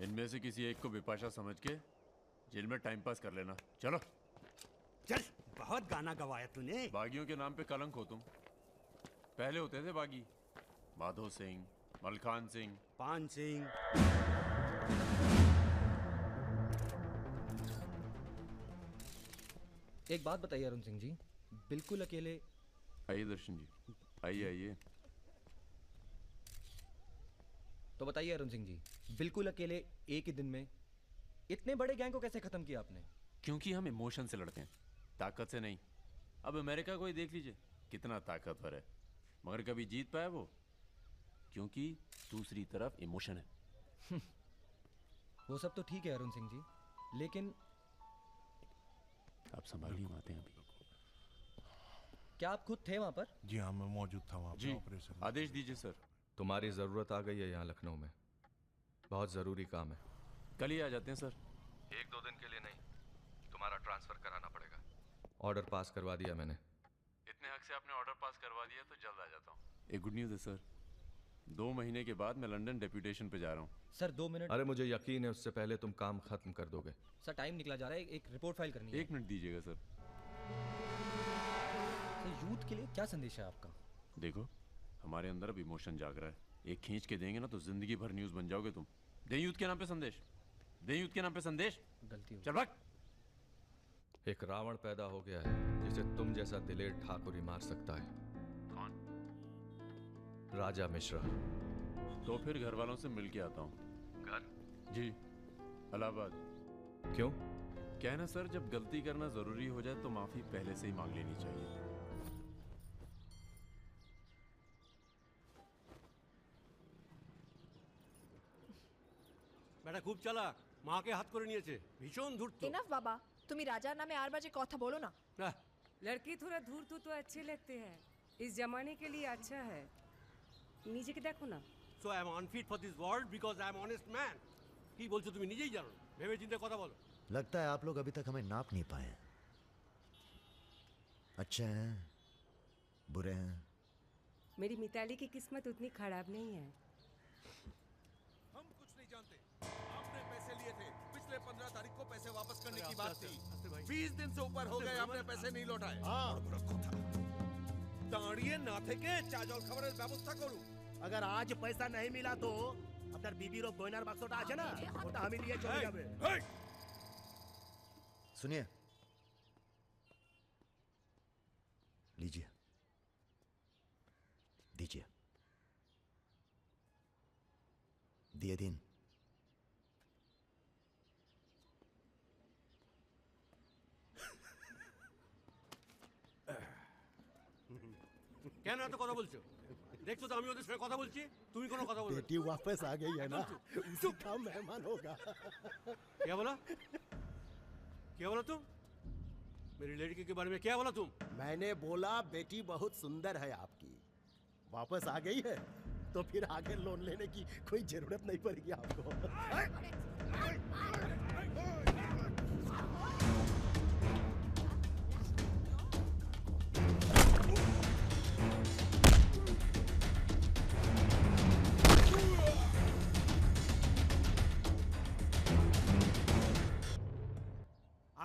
इनमें से किसी एक को विपाशा समझ के जेल में टाइम पास कर लेना। चलो चल, बहुत गाना गवाया तूने। बागियों के नाम पे कलंक हो तुम। पहले होते थे बागी, माधो सिंह, मलखान सिंह, पान सिंह। एक बात बताइए अरुण सिंह जी, बिल्कुल अकेले। आइए दर्शन जी, आइए आइए। तो बताइए अरुण सिंह जी, बिल्कुल अकेले एक ही दिन में इतने बड़े गैंग को कैसे खत्म किया आपने? क्योंकि हम इमोशन से लड़ते हैं, ताकत से नहीं। अब अमेरिका को ही देख लीजिए, कितना ताकतवर है, मगर कभी जीत पाया वो? क्योंकि दूसरी तरफ इमोशन है। वो सब तो ठीक है अरुण सिंह जी, लेकिन आप संभालिए बातें अभी। क्या आप खुद थे वहां पर? जी हाँ, मैं मौजूद था वहाँ जी, पे ऑपरेशन। आदेश दीजिए सर। तुम्हारी ज़रूरत आ गई है यहाँ लखनऊ में, बहुत ज़रूरी काम है। कल ही आ जाते हैं सर। 1-2 दिन के लिए नहीं, तुम्हारा ट्रांसफ़र कराना पड़ेगा। ऑर्डर पास करवा दिया मैंने। इतने हक से आपने ऑर्डर पास करवा दिया तो जल्द आ जाता हूँ। एक गुड न्यूज़ है सर, 2 महीने के बाद मैं लंदन डेप्यूटेशन पे जा रहा हूँ। Sir 2 minute. अरे मुझे यकीन है उससे पहले तुम काम खत्म कर दोगे। सर टाइम निकला जा रहा है, एक रिपोर्ट फाइल करनी है। 1 मिनट दीजिएगा सर। सर यूथ के लिए क्या संदेश है आपका? देखो, हमारे अंदर अब इमोशन जाग रहा है, एक खींच के देंगे ना तो जिंदगी भर न्यूज़ बन जाओगे तुम। दे यूथ के नाम पे संदेश, दे यूथ के नाम पे संदेश। गलती हो चल भाग। एक रावण पैदा हो गया है जिसे तुम जैसा दिलेर ठाकुर ही मार सकता है। कौन? राजा मिश्रा। तो फिर घर वालों से मिल के आता हूँ। घर? जी, इलाहाबाद। क्यों? क्या है ना सर, जब गलती करना जरूरी हो जाए तो माफी पहले से ही मांग लेनी चाहिए। বেটা খুব চালাক, মাকে হাত করে নিয়েছে, ভীষণ ধূর্ত। इनफ बाबा, তুমি রাজার নামে আর বাজে কথা বলো না। আহ, लड़की थोड़ा धूर्त तो अच्छे लगते हैं, इस जमाने के लिए अच्छा है। नीचे के देखो ना। So I am unfit for this world because I am honest man. কি বলছো তুমি নিজেই জানো, ভেবে চিন্তে কথা বলো। लगता है आप लोग अभी तक हमें नाप नहीं पाए हैं। अच्छे हैं, बुरे हैं। मेरी मिताली की किस्मत उतनी खराब नहीं है। हम कुछ नहीं जानते। आपने पैसे लिए थे, पिछले 15 तारीख को पैसे वापस करने की बात थी। 20 दिन से ऊपर हो गए, आपने पैसे नहीं लौटाए। দাঁড়িয়ে না থেকে চা জল খাবারের ব্যবস্থা করুন। अगर आज पैसा नहीं मिला तो আপনার বিবির গয়নার বাক্সটা আছে না, ওটা আমি নিয়ে চলে যাবে। सुनिए, लीजिए, दीजिए, दिए दिन। কেন এত কথা বলছো? দেখছো তো আমি ওদের সঙ্গে কথা বলছি, তুমি কোনো কথা বলবে? बेटी वापस आ गई है ना, उसी का मेहमान होगा। क्या बोला? क्या बोला तुम? मेरी लड़की के बारे में क्या बोला तुम? मैंने बोला बेटी बहुत सुंदर है आपकी, वापस आ गई है तो फिर आगे लोन लेने की कोई जरूरत नहीं पड़ेगी आपको।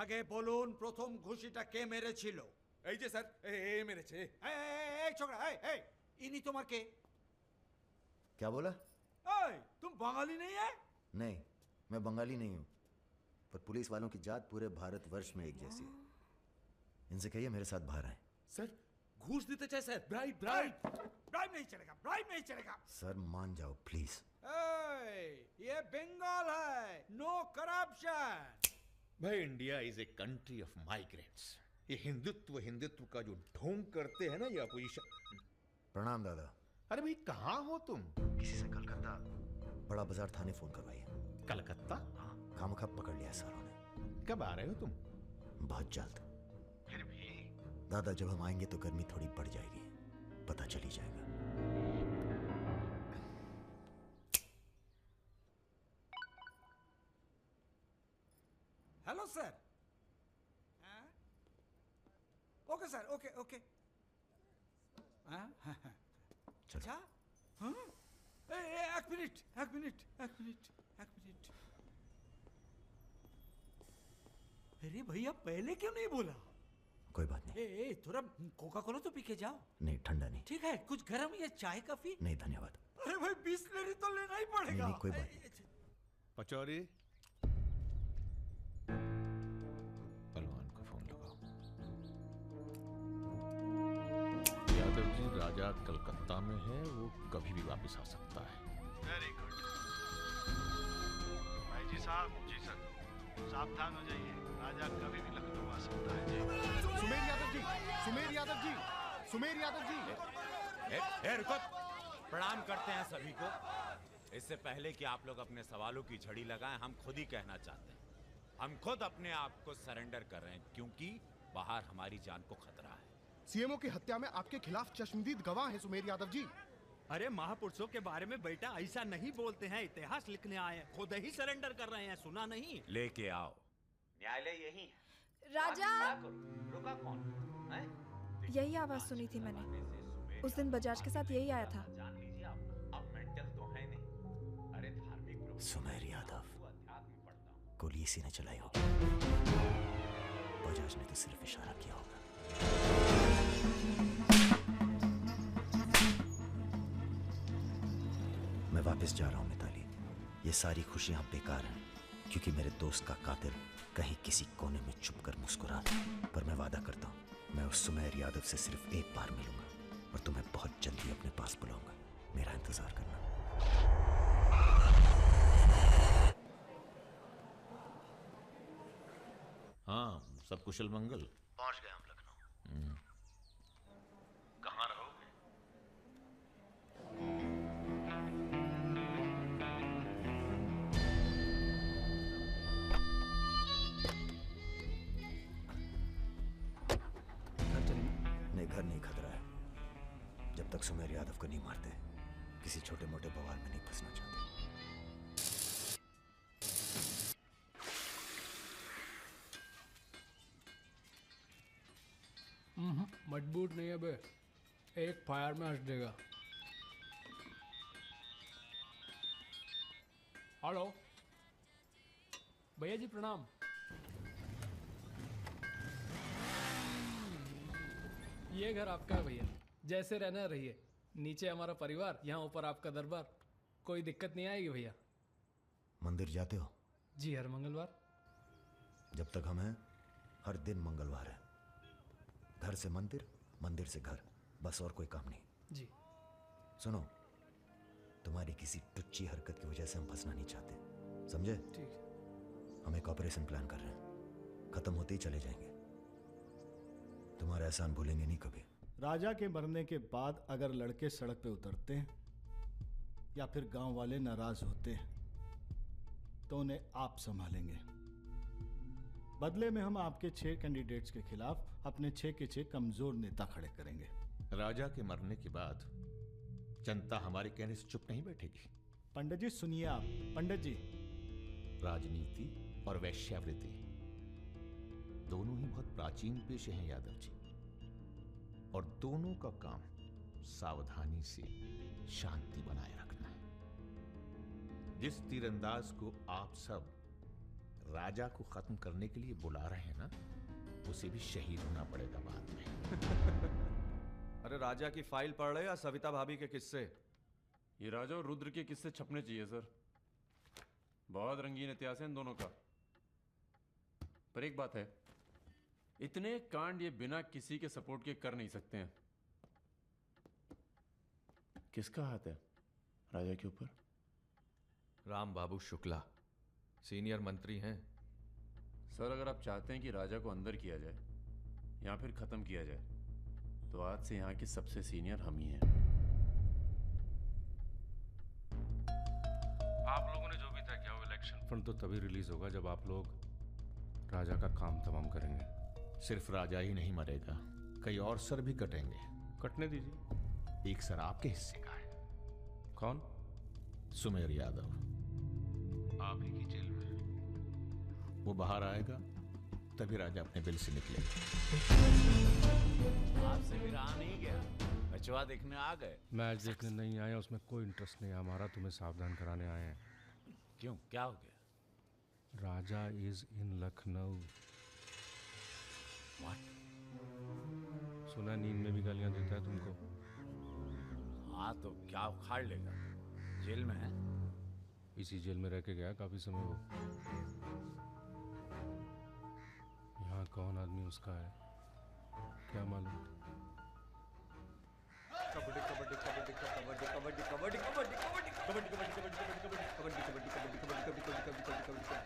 আগে বলুন প্রথম ঘুষিটা কে মেরেছিল? এই যে স্যার, এ মেরেছে। এই ছোকরা, এই ইনি তোমার কে? क्या बोला? এই तुम बंगाली नहीं है? नहीं, मैं बंगाली नहीं हूँ, पर पुलिस वालों की जात पूरे भारतवर्ष में एक जैसी है। इनसे कहिए मेरे साथ बाहर आए। सर घूस देते चाहे सर, ब्राइब ब्राइब नहीं चलेगा, ब्राइब नहीं चलेगा। सर मान जाओ प्लीज। ये बंगाल है, नो करप्शन। भाई India is a country of migrants. ये हिंदुत्व हिंदुत्व का जो ढोंग करते हैं ना ये अपोजिशन। प्रणाम दादा। अरे भाई कहाँ हो तुम? किसी से कलकत्ता बड़ा बाजार थाने फोन करवाइए। कलकत्ता? हाँ, खामखा पकड़ लिया सालों ने। कब आ रहे हो तुम? बहुत जल्द। फिर भी दादा जब हम आएंगे तो गर्मी थोड़ी बढ़ जाएगी, पता चल ही जाएगा। Hello sir. Okay sir, okay okay. अच्छा, हाँ, एक मिनट एक मिनट एक मिनट एक मिनट। अरे भैया पहले क्यों नहीं बोला? कोई बात नहीं। ए, थोड़ा कोका कोला तो पी के जाओ। नहीं, ठंडा नहीं। ठीक है, कुछ गर्म या चाय कॉफी? नहीं धन्यवाद। अरे भाई बिस्लरी तो लेना ही पड़ेगा। नहीं, कोई बात नहीं। पचौरी, पहलवान को फोन लगाओ। यादव जी, राजा कलकत्ता में है, वो कभी भी वापस आ सकता है। वेरी गुड भाई जी साहब। जी सर, सावधान हो जाइए, राजा कभी भी लखनऊ आ सकता है जी। सुमेर यादव जी, सुमेर यादव जी, सुमेर यादव जी। रुको, प्रणाम करते हैं सभी को। इससे पहले कि आप लोग अपने सवालों की झड़ी लगाएं, हम खुद ही कहना चाहते हैं, हम खुद अपने आप को सरेंडर कर रहे हैं, क्योंकि बाहर हमारी जान को खतरा है। सीएमओ की हत्या में आपके खिलाफ चश्मदीद गवाह हैं सुमेर यादव जी। अरे महापुरुषों के बारे में बेटा ऐसा नहीं बोलते हैं, इतिहास लिखने आए हैं, खुद ही सरेंडर कर रहे हैं, सुना नहीं? लेके आओ, न्यायालय यही है। राजा, रुका कौन है? यही आवाज सुनी थी मैंने, उस दिन बजाज के साथ यही आया था। जान लीजिए आप, अब मेंटल तो है नहीं। अरे धार्मिक सुमेर यादव, गोली इसी ने चलाई होगी। बजाज ने तो सिर्फ इशारा किया होगा। मैं वापस जा रहा हूं मिताली। ये सारी खुशियां बेकार हैं, क्योंकि मेरे दोस्त का कातिल कहीं किसी कोने में छुप कर मुस्कुरा रहा है। पर मैं वादा करता हूं, मैं उस सुमेर यादव से सिर्फ एक बार मिलूंगा और तुम्हें बहुत जल्दी अपने पास बुलाऊंगा। मेरा इंतजार करना। हाँ, सब कुशल मंगल। पहुंच गए हम लखनऊ। कहाँ रहोगे? नहीं, घर नहीं खतरा है। जब तक सुमेर यादव को नहीं मारते, किसी छोटे मोटे बवाल में नहीं फंसना चाहते। मजबूत नहीं है बे, एक फायर में हंस देगा। हेलो भैया जी, प्रणाम। ये घर आपका है भैया, जैसे रहना रहिए। नीचे हमारा परिवार, यहाँ ऊपर आपका दरबार। कोई दिक्कत नहीं आएगी भैया। मंदिर जाते हो? जी, हर मंगलवार। जब तक हम हैं, हर दिन मंगलवार है। घर से मंदिर, मंदिर से घर, बस और कोई काम नहीं। जी। सुनो, तुम्हारी किसी टुच्ची हरकत की वजह से हम फंसना नहीं चाहते, समझे? ठीक। हम एक ऑपरेशन प्लान कर रहे हैं, खत्म होते ही चले जाएंगे। तुम्हारा एहसान भूलेंगे नहीं कभी। राजा के मरने के बाद अगर लड़के सड़क पे उतरते हैं या फिर गांव वाले नाराज होते हैं, तो उन्हें आप संभालेंगे। बदले में हम आपके 6 कैंडिडेट्स के खिलाफ अपने 6 के 6 कमजोर नेता खड़े करेंगे। राजा के मरने के बाद जनता हमारे कहने से चुप नहीं बैठेगी। पंडित जी सुनिए आप। पंडित जी, राजनीति और वैश्यावृत्ति दोनों ही बहुत प्राचीन पेशे हैं यादव जी, और दोनों का काम सावधानी से शांति बनाए रखना है। जिस तीरंदाज को आप सब राजा को खत्म करने के लिए बुला रहे हैं ना, उसे भी शहीद होना पड़ेगा बाद में। अरे राजा की फाइल पढ़ रहे या सविता भाभी के किस्से? ये राजा और रुद्र के किस्से छपने चाहिए सर। बहुत रंगीन इतिहास है इन दोनों का। पर एक बात है, इतने कांड ये बिना किसी के सपोर्ट के कर नहीं सकते हैं। किसका हाथ है राजा के ऊपर? राम बाबू शुक्ला सीनियर मंत्री हैं। सर, अगर आप चाहते हैं कि राजा को अंदर किया जाए या फिर खत्म किया जाए, तो आज से यहाँ के सबसे सीनियर हम ही हैं। आप लोगों ने जो भी तय किया वो इलेक्शन फंड तो तभी रिलीज होगा जब आप लोग राजा का काम तमाम करेंगे। सिर्फ राजा ही नहीं मरेगा, कई और सर भी कटेंगे। कटने दीजिए। एक सर आपके हिस्से का है। कौन? सुमेर यादव आप ही की जेल में। वो बाहर आएगा तभी राजा अपने बिल से निकलेगा। आपसे भी रहा नहीं गया, बचवा देखने आ गए। मैच देखने नहीं आए, उसमें कोई इंटरेस्ट नहीं है हमारा। तुम्हें सावधान कराने आए हैं। क्यों, क्या हो गया? राजा इज इन लखनऊ। सुना नींद में भी गालियां देता है तुमको। हाँ तो क्या उखाड़ लेगा? जेल में है। इसी जेल में रह के गया काफी समय वो। यहाँ कौन आदमी उसका है क्या मालूम। कबड्डी कबड्डी कबड्डी कबड्डी कबड्डी कबड्डी कबड्डी कबड्डी कबड्डी कबड्डी कबड्डी कबड्डी कबड्डी कबड्डी कबड्डी कबड्डी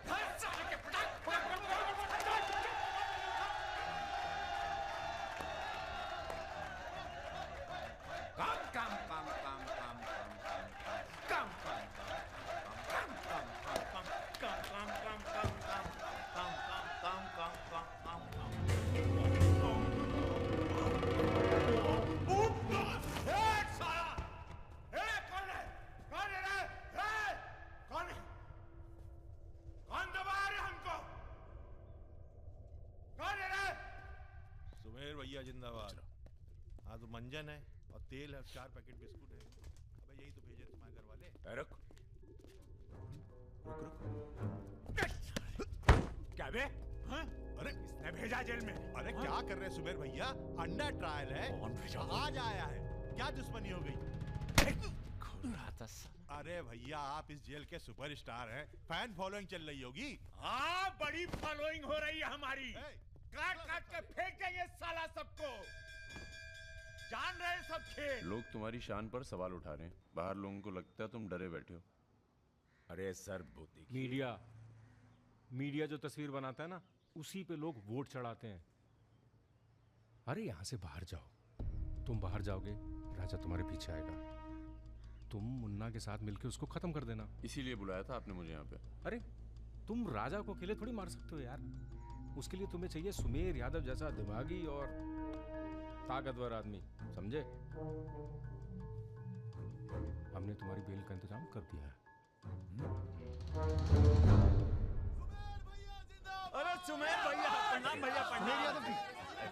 सुमेर भैया जिंदाबाद। हाँ तो मंजन है और तेल है, 4 पैकेट बिस्कुट है। अबे यही तो भेजे तुम्हारे घर वाले। रुक क्या बे? हाँ? अरे इसने भेजा जेल में। अरे क्या कर रहे हैं सुमेर भैया? अंडर ट्रायल है। आज आया है, क्या दुश्मनी हो गई? अरे भैया आप इस जेल के सुपरस्टार हैं, फैन फॉलोइंग चल रही होगी। हाँ बड़ी फॉलोइंग हो रही है हमारी। काट काट के फेंक देंगे साला सबको। जान रहे हैं सब खेल। लोग तुम्हारी शान पर सवाल उठा रहे हैं, बाहर लोगों को लगता है तुम डरे बैठे हो। अरे सर बुद्धि मीडिया जो तस्वीर बनाता है ना, उसी पे लोग वोट चढ़ाते हैं। अरे यहां से बाहर जाओ, तुम बाहर जाओगे राजा तुम्हारे पीछे आएगा, तुम मुन्ना के साथ मिलकर उसको खत्म कर देना। इसीलिए बुलाया था आपने मुझे यहाँ पे। अरे तुम राजा को अकेले थोड़ी मार सकते हो यार, उसके लिए तुम्हें चाहिए सुमेर यादव जैसा दिमागी और ताकतवर आदमी, समझे? हमने तुम्हारी बेल का इंतजाम कर दिया है। अरे सुमेर भैया प्रणाम भैया प्रणाम।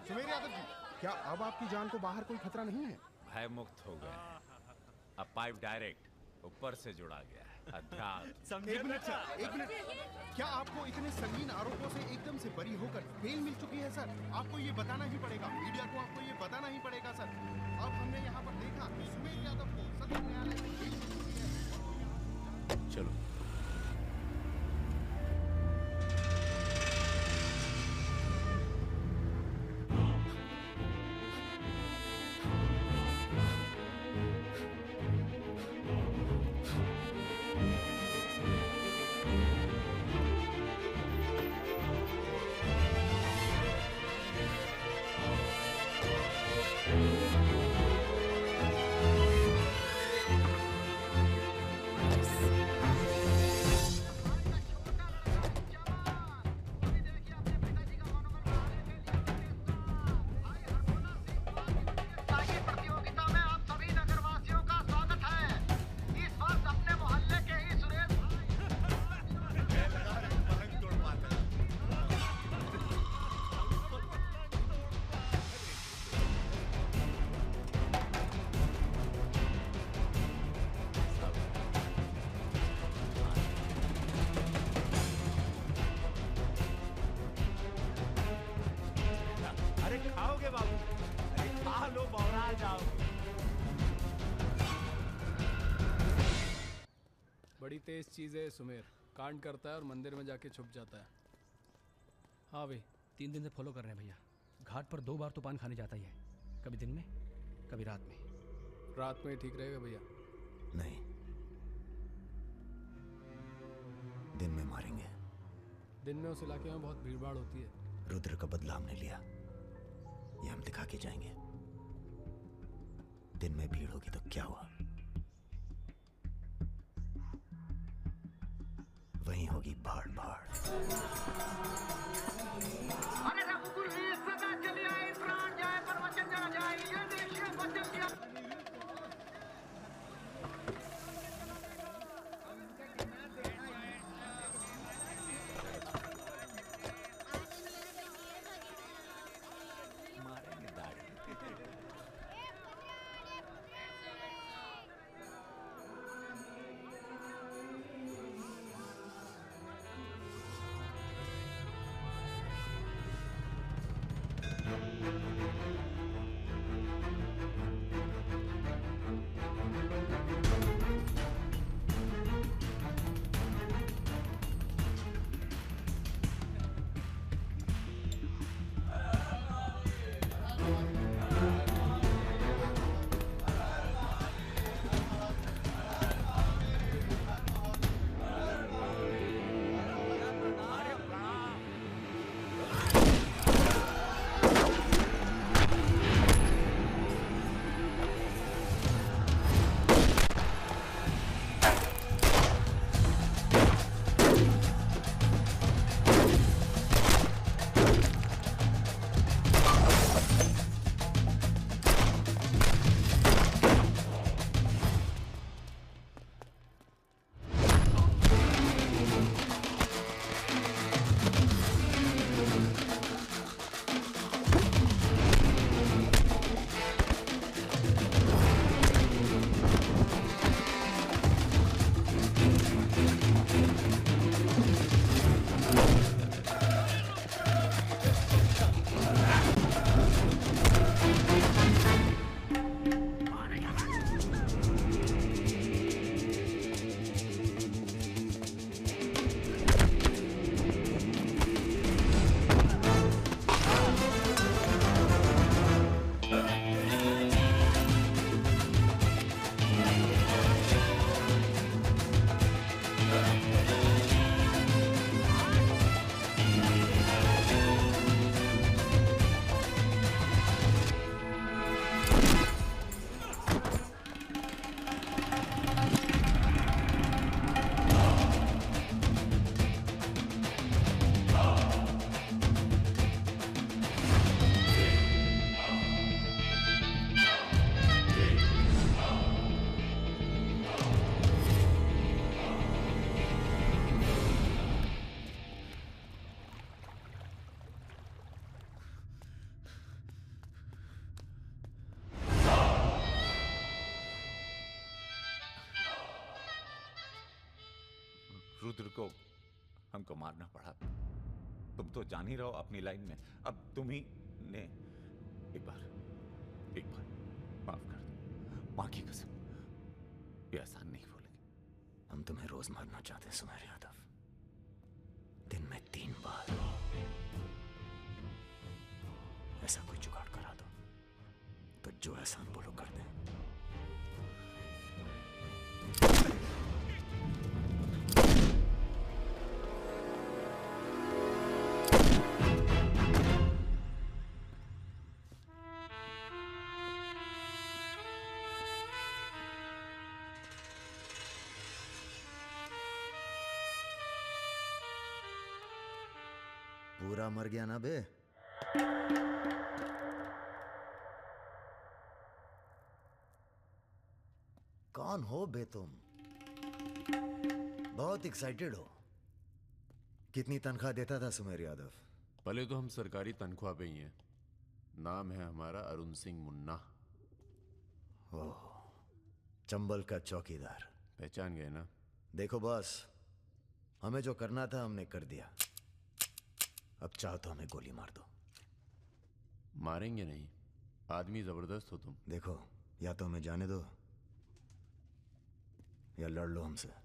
सुमेर यादव जी, क्या अब आपकी जान को बाहर कोई खतरा नहीं है? भय मुक्त हो गया। अब पाइप डायरेक्ट ऊपर से जुड़ा गया है। एक मिनट सर, एक मिनट। क्या आपको इतने संगीन आरोपों से एकदम से बरी होकर बेल मिल चुकी है सर? आपको ये बताना ही पड़ेगा, मीडिया को आपको ये बताना ही पड़ेगा सर। अब हमने यहाँ पर देखा कि सुमेर यादव को सदर न्यायालय से बेल मिल चुकी है। चलो बड़ी तेज चीज़ है सुमेर, कांड करता है और मंदिर में जाके छुप जाता है। हाँ भाई 3 दिन से फॉलो कर रहे हैं भैया। घाट पर 2 बार तो पान खाने जाता ही है, कभी दिन में कभी रात में। रात में ठीक रहेगा भैया? नहीं, दिन में मारेंगे। दिन में उस इलाके में बहुत भीड़भाड़ होती है। रुद्र का बदला हमने लिया, ये हम दिखा के जाएंगे। दिन में भीड़ होगी तो क्या हुआ, वहीं होगी भाड़ भाड़। अरे रघुकुल वीर सदा चले आए, प्राण जाए पर वचन ना जाए, ये देश वचन दिया। रुद्र को हमको मारना पड़ा। तुम तो जान ही रहो अपनी लाइन में। अब तुम ही ने एक बार माफ कर दो, मां की कसम, ये आसान नहीं भूलेंगे। हम तुम्हें रोज मारना चाहते हैं सुमेर यादव, दिन में 3 बार। ऐसा कोई जुगाड़ करा दो तो जो एहसान बोलो कर दे। पूरा मर गया ना बे? कौन हो बे तुम? बहुत एक्साइटेड हो। कितनी तनख्वाह देता था सुमेर यादव? पहले तो हम सरकारी तनख्वाह पे ही हैं। नाम है हमारा अरुण सिंह मुन्ना। ओह, चंबल का चौकीदार। पहचान गए ना? देखो बॉस, हमें जो करना था हमने कर दिया। अब चाहो तो हमें गोली मार दो। मारेंगे नहीं, आदमी जबरदस्त हो तुम। देखो, या तो हमें जाने दो या लड़ लो हमसे।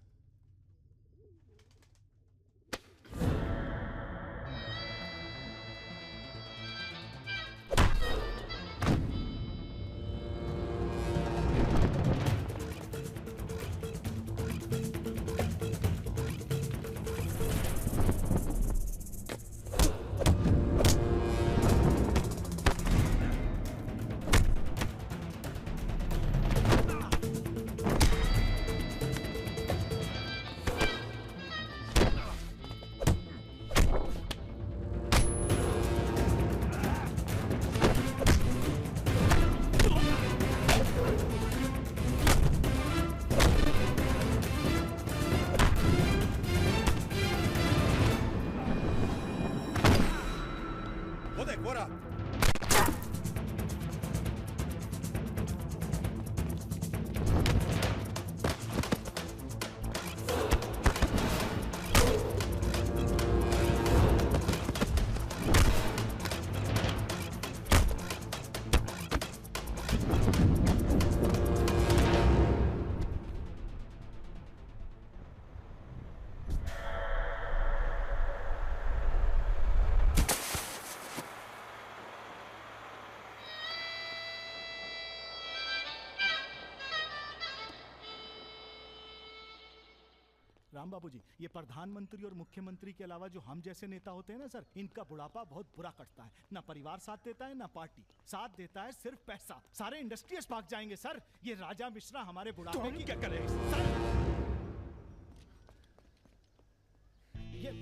राम बाबू जी, ये प्रधानमंत्री और मुख्यमंत्री के अलावा जो हम जैसे नेता होते हैं ना सर, इनका बुढ़ापा बहुत बुरा कटता है। ना परिवार साथ देता है, ना पार्टी साथ देता है, सिर्फ पैसा। सारे इंडस्ट्रीज भाग जाएंगे सर। ये राजा मिश्रा हमारे बुढ़ापे तो हम की क्या करें सर? ये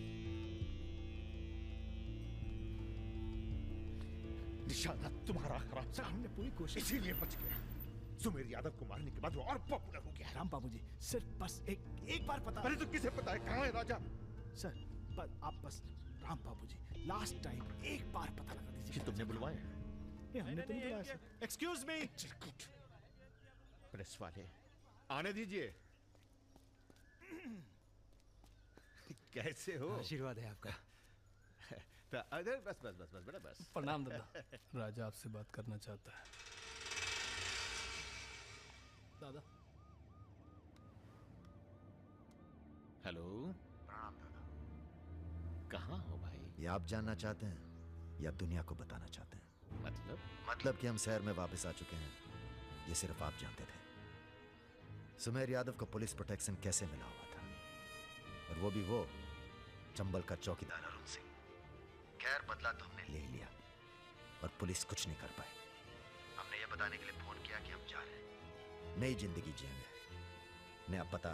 निशाना तुम्हारा खराब सर, हमने पूरी कोशिश, इसीलिए बच गया। सुमेर यादव को मारने के बाद वो और पॉपुलर हो गया। राम बाबू जी, सिर्फ बस एक बार पता। अरे तो किसे पता है कहाँ है राजा? सर आप बस, राम बाबू जी, लास्ट टाइम एक बार पता लगा दीजिए। तुमने बुलवाया? हमने तो नहीं बुलाया सर। Excuse me. प्रेस वाले आने दीजिए। कैसे हो? आशीर्वाद है आपका। अरे बस बस बस बस बेटा बस। प्रणाम दादा। राजा आपसे बात करना चाहता है। दादा। हेलो। प्रणाम दादा। कहाँ हो भाई? ये आप जानना चाहते हैं या दुनिया को बताना चाहते हैं? मतलब कि हम शहर में वापस आ चुके हैं, ये सिर्फ आप जानते थे। सुमेर यादव को पुलिस प्रोटेक्शन कैसे मिला हुआ था, और वो भी वो चंबल का चौकीदार अरुण सिंह। खैर, बदला तो हमने ले लिया और पुलिस कुछ नहीं कर पाई। हमने ये बताने के लिए फोन किया कि हम जा रहे हैं, नई जिंदगी जिएंगे, नया पता,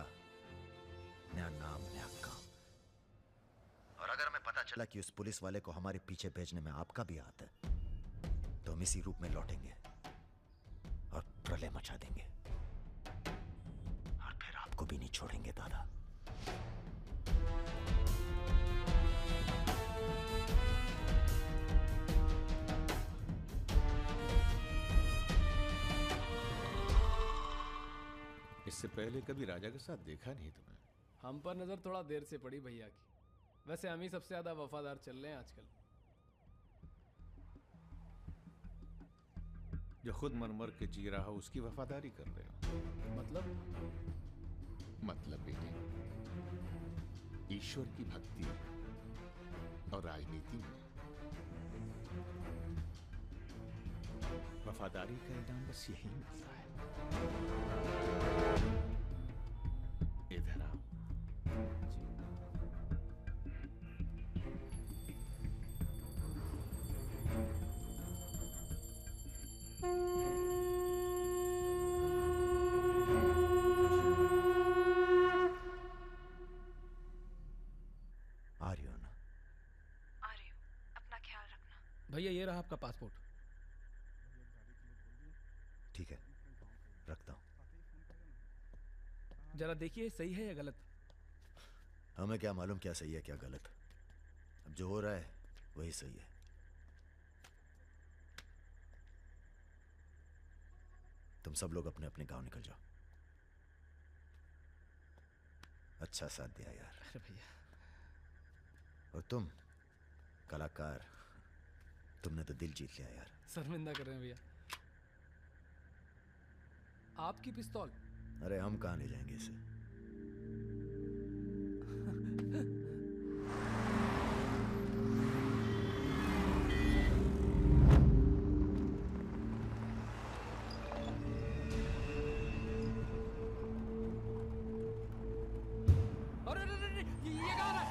नया नाम, नया काम। और अगर हमें पता चला कि उस पुलिस वाले को हमारे पीछे भेजने में आपका भी हाथ है, तो हम इसी रूप में लौटेंगे और प्रलय मचा देंगे, और फिर आपको भी नहीं छोड़ेंगे दादा। इससे पहले कभी राजा के साथ देखा नहीं तुम्हें? हम पर नजर थोड़ा देर से पड़ी भैया की। वैसे हम ही सबसे ज्यादा वफादार चल रहे हैं आजकल। जो खुद मर मर के जी रहा हो उसकी वफादारी कर रहे हो। मतलब बेटे, ईश्वर की भक्ति और राजनीति में वफादारी का इनाम बस यही मिलता है। इधर आओ। आ रही हो ना? आ रही हूँ, अपना ख्याल रखना। भैया ये रहा आपका पासपोर्ट। ठीक है, रखता हूं। जरा देखिए सही है या गलत। हमें क्या मालूम क्या सही है क्या गलत। अब जो हो रहा है वही सही है। तुम सब लोग अपने अपने गांव निकल जाओ। अच्छा साथ दिया यार। अरे भैया। और तुम कलाकार, तुमने तो दिल जीत लिया यार। शर्मिंदा कर रहे हैं भैया। आपकी पिस्तौल। अरे हम कहां ले जाएंगे इसे। अरे ये कहाँ रहा है?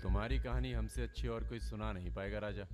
तुम्हारी कहानी हमसे अच्छी और कोई सुना नहीं पाएगा राजा।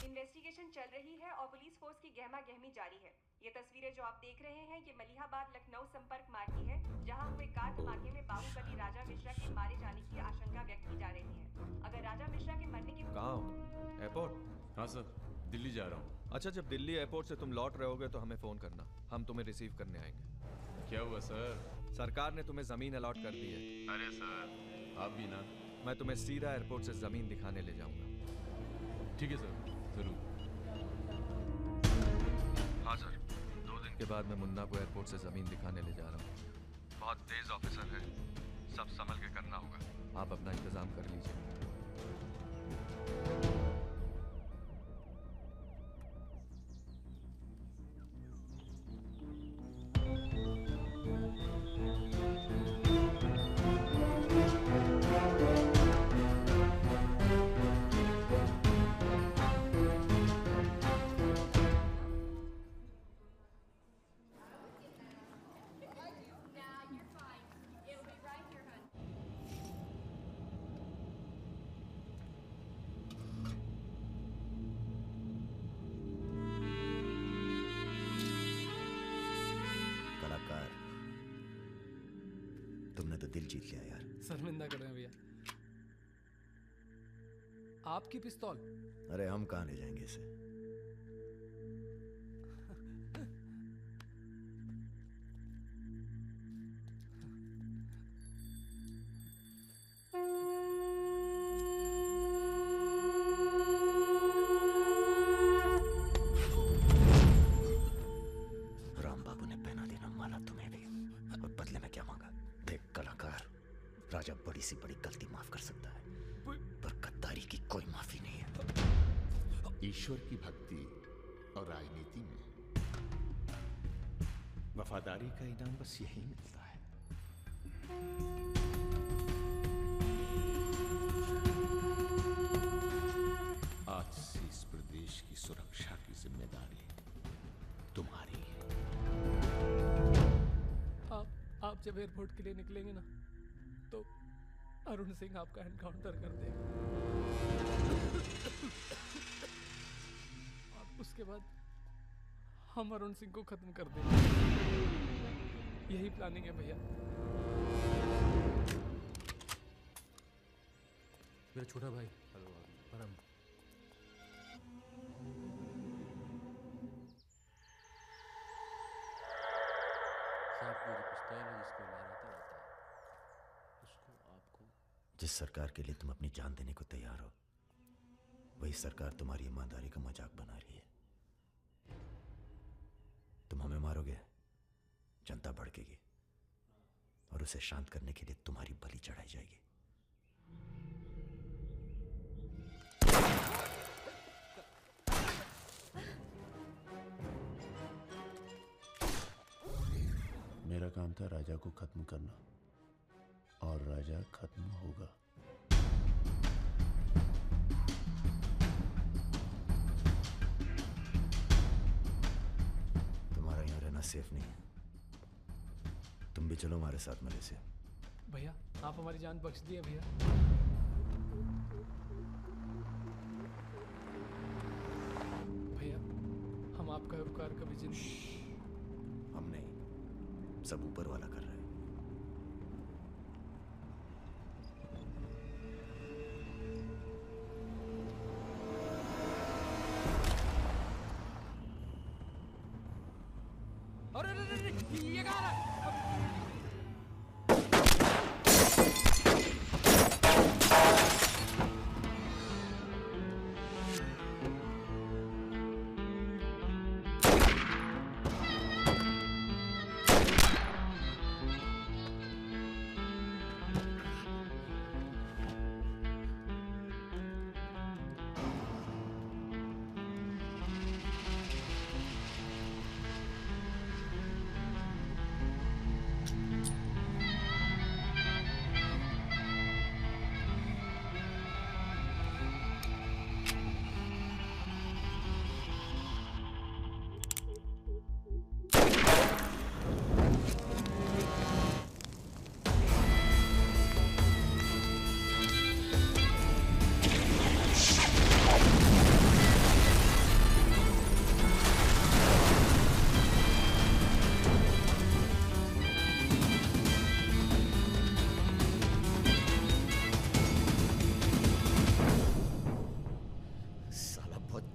इन्वेस्टिगेशन चल रही है और पुलिस फोर्स की गहमा गहमी जारी है। ये तस्वीरें जो आप देख रहे हैं ये मलिहाबाद लखनऊ संपर्क मार्ग की है, जहां हुए कार धमाके में बाहुबली राजा मिश्रा के मारे जाने की आशंका व्यक्त की जा रही है। अगर राजा मिश्रा के मरने की कहाँ हो? एयरपोर्ट? हाँ सर, दिल्ली जा रहा हूँ। अच्छा, जब दिल्ली एयरपोर्ट से तुम लौट रहे होगे तो हमें फोन करना, हम तुम्हें रिसीव करने आएंगे। क्या हुआ सर? सरकार ने तुम्हें जमीन अलॉट कर दी है। अरे सर, आप भी ना। मैं तुम्हें सीधा एयरपोर्ट से जमीन दिखाने ले जाऊंगा। ठीक है सर, जरूर। हाँ सर, 2 दिन के बाद मैं मुन्ना को एयरपोर्ट से जमीन दिखाने ले जा रहा हूँ। बहुत तेज ऑफिसर है, सब संभल के करना होगा। आप अपना इंतजाम कर लीजिए। तुमने तो दिल जीत लिया यार। शर्मिंदा कर रहे हैं भैया। आपकी पिस्तौल। अरे हम कहां ले जाएंगे इसे। राम बाबू ने पहना देना माला तुम्हें भी, और बदले में क्या मांगा? देख कलाकार, राजा बड़ी सी बड़ी गलती ईश्वर की भक्ति और राजनीति में वफादारी का इनाम बस यही मिलता है। आज से इस प्रदेश की सुरक्षा की जिम्मेदारी तुम्हारी है। आप जब एयरपोर्ट के लिए निकलेंगे ना, तो अरुण सिंह आपका एनकाउंटर कर देगा और उसके बाद हम अरुण सिंह को खत्म कर देंगे। यही प्लानिंग है भैया। मेरा छोटा भाई परम। जिस सरकार के लिए तुम अपनी जान देने को तैयार हो, वही सरकार तुम्हारी ईमानदारी का मजाक बना रही है। तुम हमें मारोगे, जनता भड़केगी और उसे शांत करने के लिए तुम्हारी बलि चढ़ाई जाएगी। मेरा काम था राजा को खत्म करना, और राजा खत्म होगा। तुम्हारा यहां रहना सेफ नहीं है। तुम भी चलो हमारे साथ मलेशिया। भैया आप हमारी जान बख्श दिए भैया। भैया हम आपका उपकार कभी जिंदगी। हम नहीं, सब ऊपर वाला कर रहा है। अरे ये कहाँ रहा?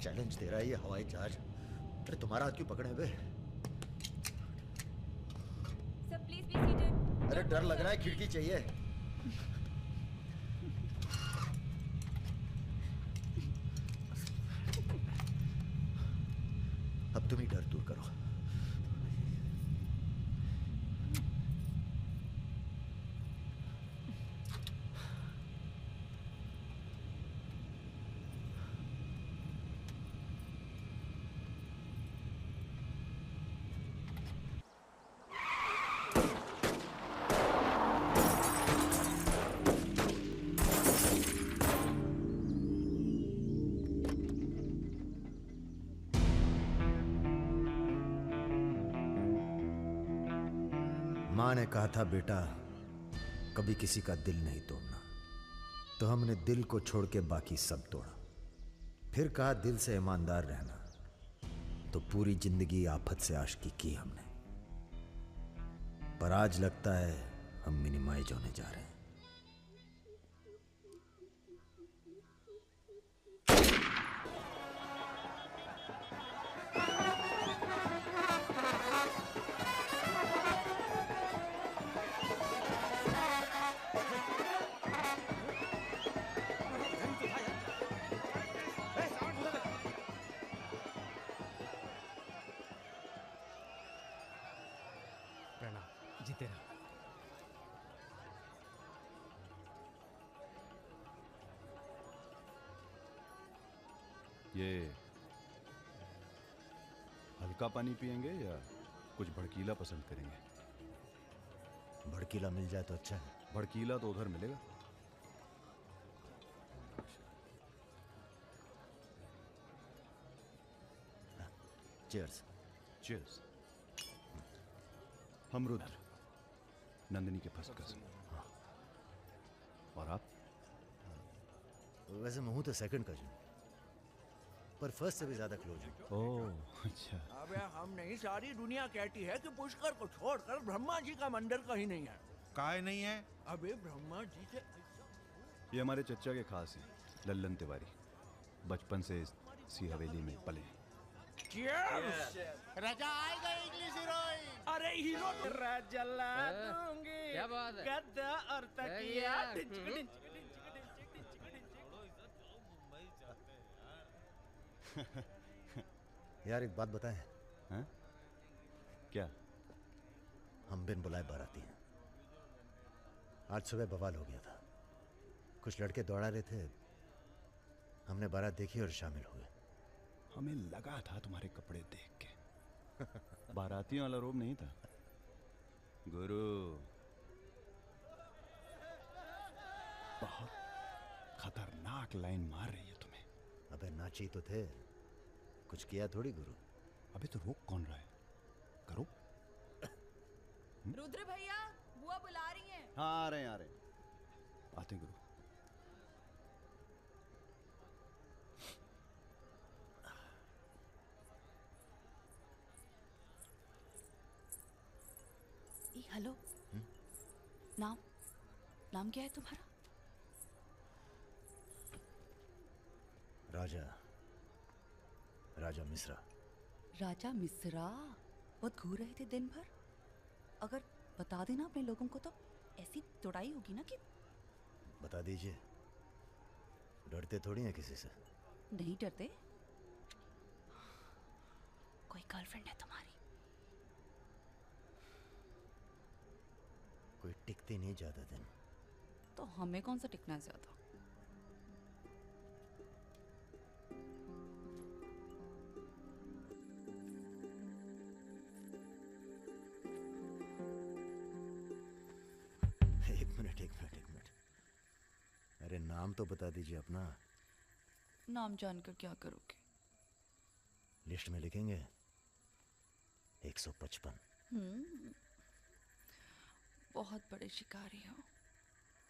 चैलेंज दे रहा है ये हवाई जहाज। अरे तुम्हारा हाथ क्यों पकड़े हुए? अरे डर लग रहा है, खिड़की चाहिए। अब तुम ही डर दूर करो। माँ ने कहा था बेटा कभी किसी का दिल नहीं तोड़ना, तो हमने दिल को छोड़ के बाकी सब तोड़ा। फिर कहा दिल से ईमानदार रहना, तो पूरी जिंदगी आफत से आशिकी की हमने। पर आज लगता है हम मिनिमाइज होने जा रहे हैं। जीते रहो। ये हल्का पानी पियेंगे या कुछ भड़कीला पसंद करेंगे? भड़कीला मिल जाए तो अच्छा है। भड़कीला तो उधर मिलेगा। चीयर्स। चीयर्स। हम रुद्र, नंदिनी के फर्स्ट कजिन। और आप? वैसे मैं हूं तो सेकंड कजिन, पर फर्स्ट से भी ज्यादा क्लोज हूं। ओह अच्छा। अबे हम नहीं, सारी दुनिया कहती है कि पुष्कर को छोड़कर ब्रह्मा जी का मंदिर कहीं नहीं है। काहे नहीं है? अबे ब्रह्मा जी से ये हमारे चच्चा के खास हैं, लल्लन तिवारी। बचपन से इसी हवेली में पले हैं। राजा आएगा इंग्लिश हीरोइन। अरे हीरो जला दूंगी। क्या बात है? गद्दा और तकिया। यार एक बात बताएं। हैं? क्या? हम बिन बुलाए बाराती हैं। आज सुबह बवाल हो गया था। कुछ लड़के दौड़ा रहे थे, हमने बारात देखी और शामिल हुए। हमें लगा था तुम्हारे कपड़े देख के। बारातियों वाला रोब नहीं था। गुरु बहुत खतरनाक लाइन मार रही है तुम्हें। अबे नाची तो थे, कुछ किया थोड़ी गुरु। अबे तो रोक कौन रहा है? करो। रुद्र भैया, बुआ बुला रही हैं। हाँ आ रहे हैं, आ रहे हैं। आते हैं गुरु। हेलो। नाम क्या है तुम्हारा? राजा मिश्रा। राजा मिश्रा, बहुत घूर रहे थे दिन भर। अगर बता देना अपने लोगों को तो ऐसी तोड़ाई होगी ना कि। बता दीजिए, डरते थोड़ी हैं किसी से। नहीं डरते। कोई गर्लफ्रेंड है तुम्हारी? कोई टिकती नहीं ज्यादा दिन। तो हमें कौन सा टिकना है ज्यादा? एक मिनट। अरे नाम तो बता दीजिए अपना। नाम जानकर क्या करोगे? लिस्ट में लिखेंगे 155। बहुत बड़े शिकारी हो।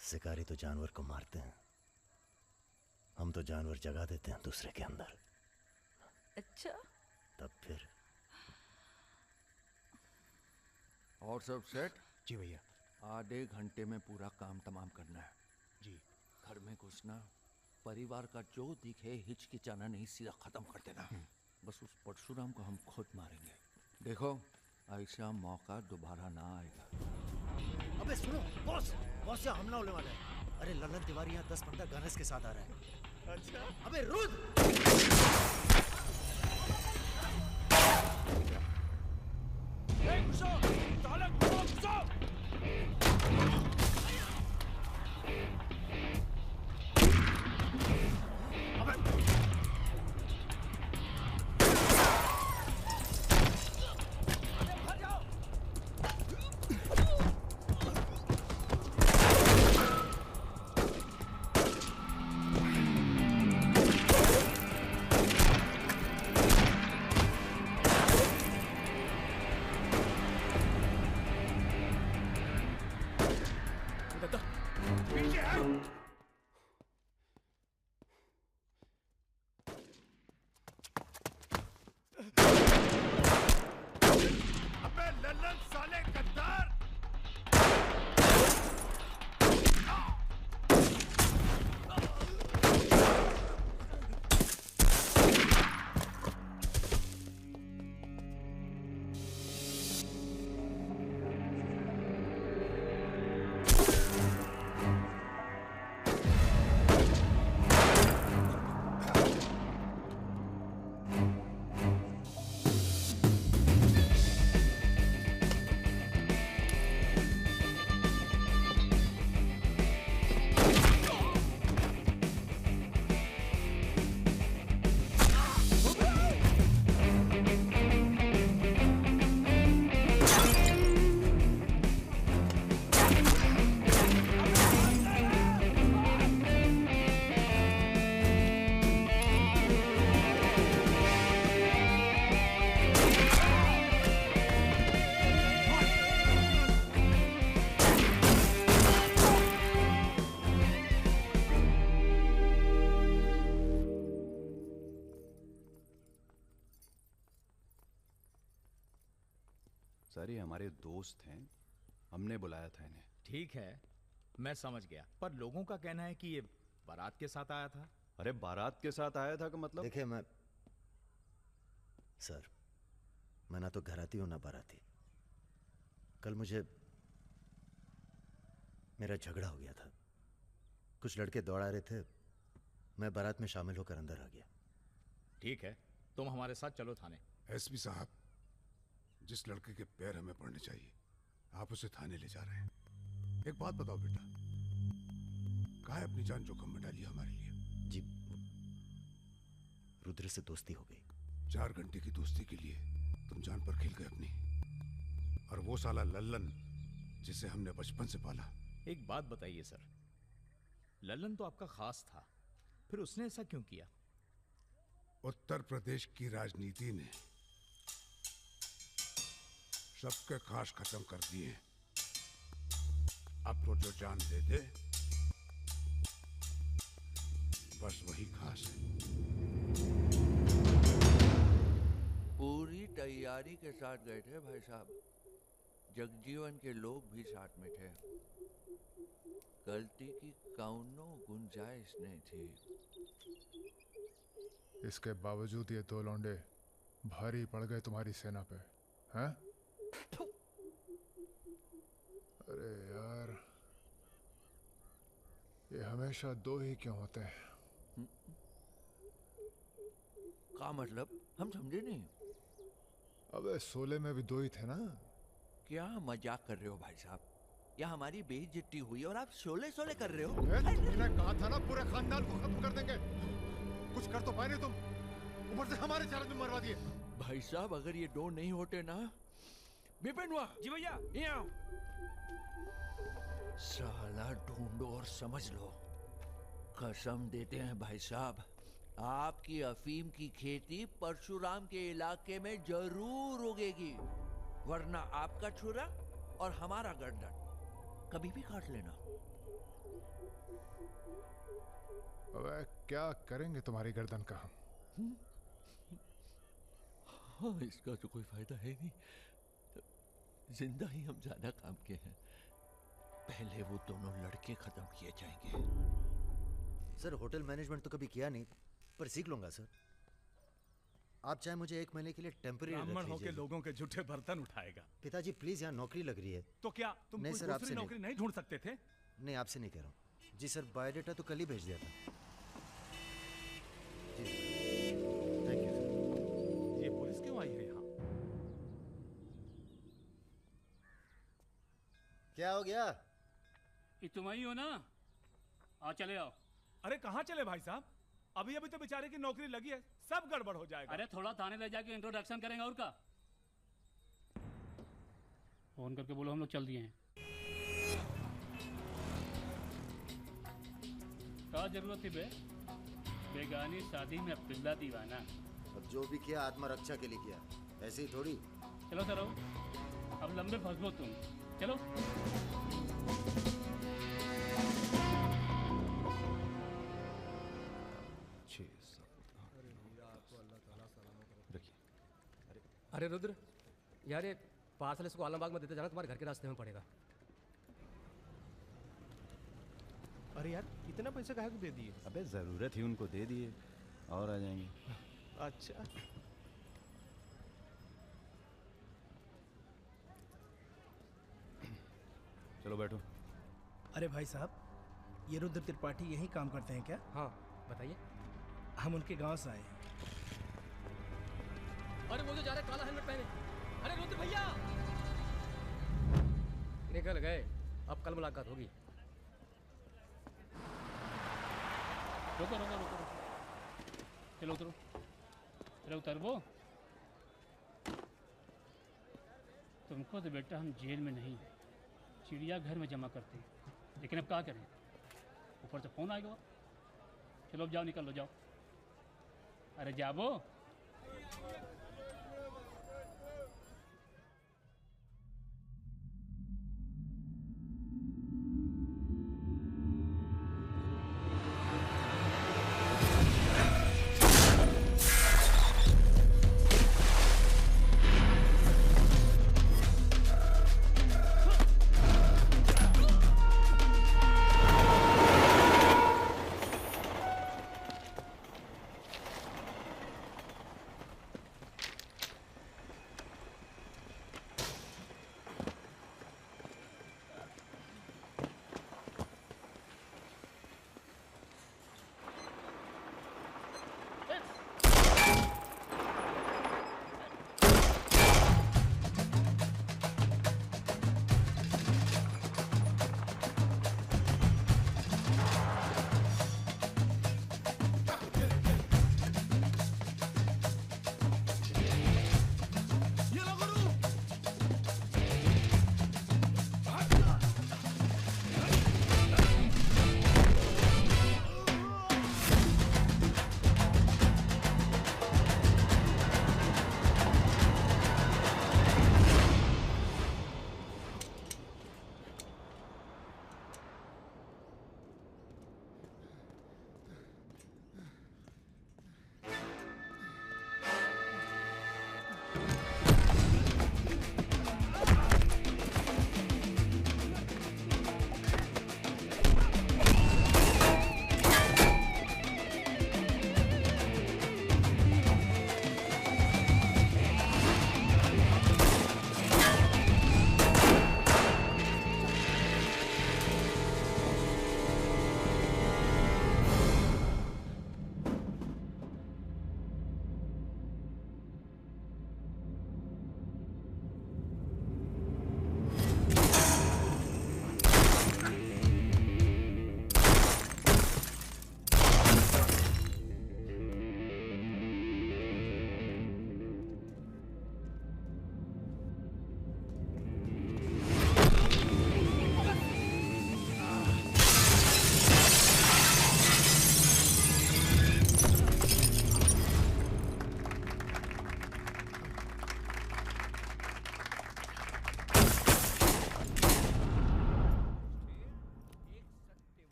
शिकारी तो जानवर को मारते हैं, हम तो जानवर जगा देते हैं दूसरे के अंदर। अच्छा। तब फिर और सब सेट? जी भैया। आधे घंटे में पूरा काम तमाम करना है। जी। घर में घुसना, परिवार का जो दिखे हिचकिचाना नहीं, सीधा खत्म कर देना। बस उस परशुराम को हम खुद मारेंगे। देखो ऐसा मौका दोबारा ना आएगा। अबे सुनो बॉस यहाँ हमला होने वाला है। अरे लल्लन तिवारी यहाँ 10-15 गनर्स के साथ आ रहा है। अच्छा। अबे रुद्र! घुसो! साले घुसो! सर ये हमारे दोस्त हैं, हमने बुलाया था इन्हें। ठीक है, मैं समझ गया, पर लोगों का कहना है कि ये बारात के साथ आया था। अरे बारात के साथ आया था का मतलब? देखिए सर, मैं ना तो घराती हूं ना बाराती। कल मुझे मेरा झगड़ा हो गया था, कुछ लड़के दौड़ा रहे थे, मैं बारात में शामिल होकर अंदर आ गया। ठीक है, तुम हमारे साथ चलो थाने। एसपी साहब, जिस लड़के के पैर हमें पड़ने चाहिए आप उसे थाने ले जा रहे हैं। एक बात बताओ बेटा, काहे अपनी जान जोखिम में डाली हमारे लिए? जी, रुद्र से दोस्ती हो गई। 4 घंटे की दोस्ती के लिए तुम जान पर खेल गए अपनी, और वो साला लल्लन जिसे हमने बचपन से पाला। एक बात बताइए सर, लल्लन तो आपका खास था, फिर उसने ऐसा क्यों किया? उत्तर प्रदेश की राजनीति ने सबके खास खत्म कर दिए। अब तो जो जान दे दे बस वही खास है। पूरी तैयारी के साथ गए थे भाई साहब, जगजीवन के लोग भी साथ में थे, गलती की कौनो गुंजाइश नहीं थी। इसके बावजूद ये 2 लौंडे भारी पड़ गए तुम्हारी सेना पे, हैं? अरे यार, ये हमेशा 2 ही क्यों होते हैं? क्या मतलब? हम समझे नहीं। अबे 16 में भी 2 ही थे ना? क्या मजाक कर रहे हो भाई साहब? या हमारी बेइज्जती हुई और आप 16 कर रहे हो? मैंने कहा था ना पूरे खानदान को खत्म कर देंगे। कुछ कर तो पाए नहीं तुम, ऊपर से हमारे 4 आदमी मरवा दिए। भाई साहब अगर ये 2 नहीं होते ना, बिपिन हुआ जी भैया, साला ढूंढो और समझ लो। कसम देते हैं भाई साहब, आपकी अफीम की खेती परशुराम के इलाके में जरूर उगेगी, वरना आपका छुरा और हमारा गर्दन कभी भी काट लेना। अबे क्या करेंगे तुम्हारी गर्दन का हम? हाँ, इसका तो कोई फायदा है नहीं, जिंदा ही हम ज्यादा काम के हैं। पहले वो दोनों लड़के खत्म किए जाएंगे। सर होटल मैनेजमेंट तो कभी किया नहीं, पर सीख लूंगा सर। आप चाहे मुझे 1 महीने के लिए टेम्परेरी ब्राह्मण होके लोगों के झूठे बर्तन उठाएगा। पिताजी प्लीज, यहाँ नौकरी लग रही है। तो क्या तुम नहीं कोई सर, दूसरी आपसे नौकरी नहीं ढूंढ सकते थे? नहीं, आपसे नहीं कह रहा हूँ जी सर, बायोडेटा तो कल ही भेज दिया था जी। Thank you sir. ये पुलिस क्यों आई है यहाँ? क्या हो गया? ये तुम ही हो ना? आ चले आओ। अरे कहाँ चले भाई साहब? अभी अभी तो बेचारे की नौकरी लगी है, सब गड़बड़ हो जाएगा। अरे थोड़ा थाने ले जाके इंट्रोडक्शन करेंगे और का। फोन करके बोलो हम लोग चल दिए हैं। क्या जरूरत थी बे? बेगानी शादी में अब्दुल्ला दीवाना। अब जो भी किया आत्मरक्षा के लिए किया, ऐसे ही थोड़ी। चलो सर, अब लंबे फंसो तुम, चलो। अरे रुद्र यार, ये पार्सल इसको आलमबाग में देते जाना, तुम्हारे घर के रास्ते में पड़ेगा। अरे यार, इतना पैसा काहे को दे दिए? अबे जरूरत ही उनको दे दिए और आ जाएंगे। अच्छा, चलो बैठो। अरे भाई साहब, ये रुद्र त्रिपाठी यही काम करते हैं क्या? हाँ बताइए। हम उनके गांव से आए हैं। अरे वो जो जा रहे काला हेलमेट पहने, अरे रुद्र भैया। निकल गए, अब कल मुलाकात होगी। रुको रुको रुको रुको, चलो उतरो, चलो उतर। वो तुमको तो बेटा हम जेल में नहीं, चिड़ियाघर में जमा करते हैं, लेकिन अब क्या करें, ऊपर से फोन आएगा। चलो अब जाओ, निकल लो, जाओ। अरे जाबो।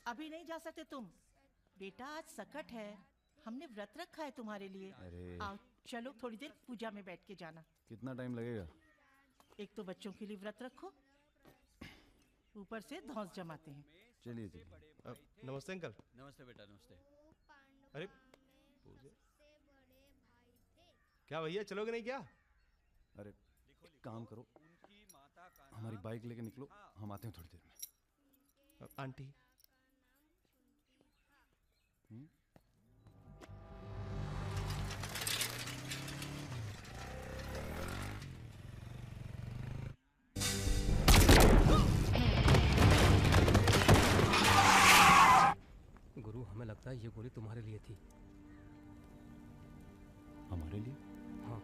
अभी नहीं जा सकते तुम। बेटा आज सकट है, हमने व्रत रखा है तुम्हारे लिए। अरे। आओ चलो थोड़ी देर पूजा में बैठ के जाना। कितना टाइम लगेगा? एक तो बच्चों के लिए व्रत रखो, ऊपर से धौंस जमाते हैं। चलिए चलिए। नमस्ते अंकल। नमस्ते बेटा, नमस्ते। अरे क्या भैया, चलोगे नहीं क्या? अरे एक काम करो, हमारी बाइक लेके निकलो, हम आते हैं थोड़ी देर में। आंटी। गुरु, हमें लगता है ये गोली तुम्हारे लिए थी। हमारे लिए? हाँ,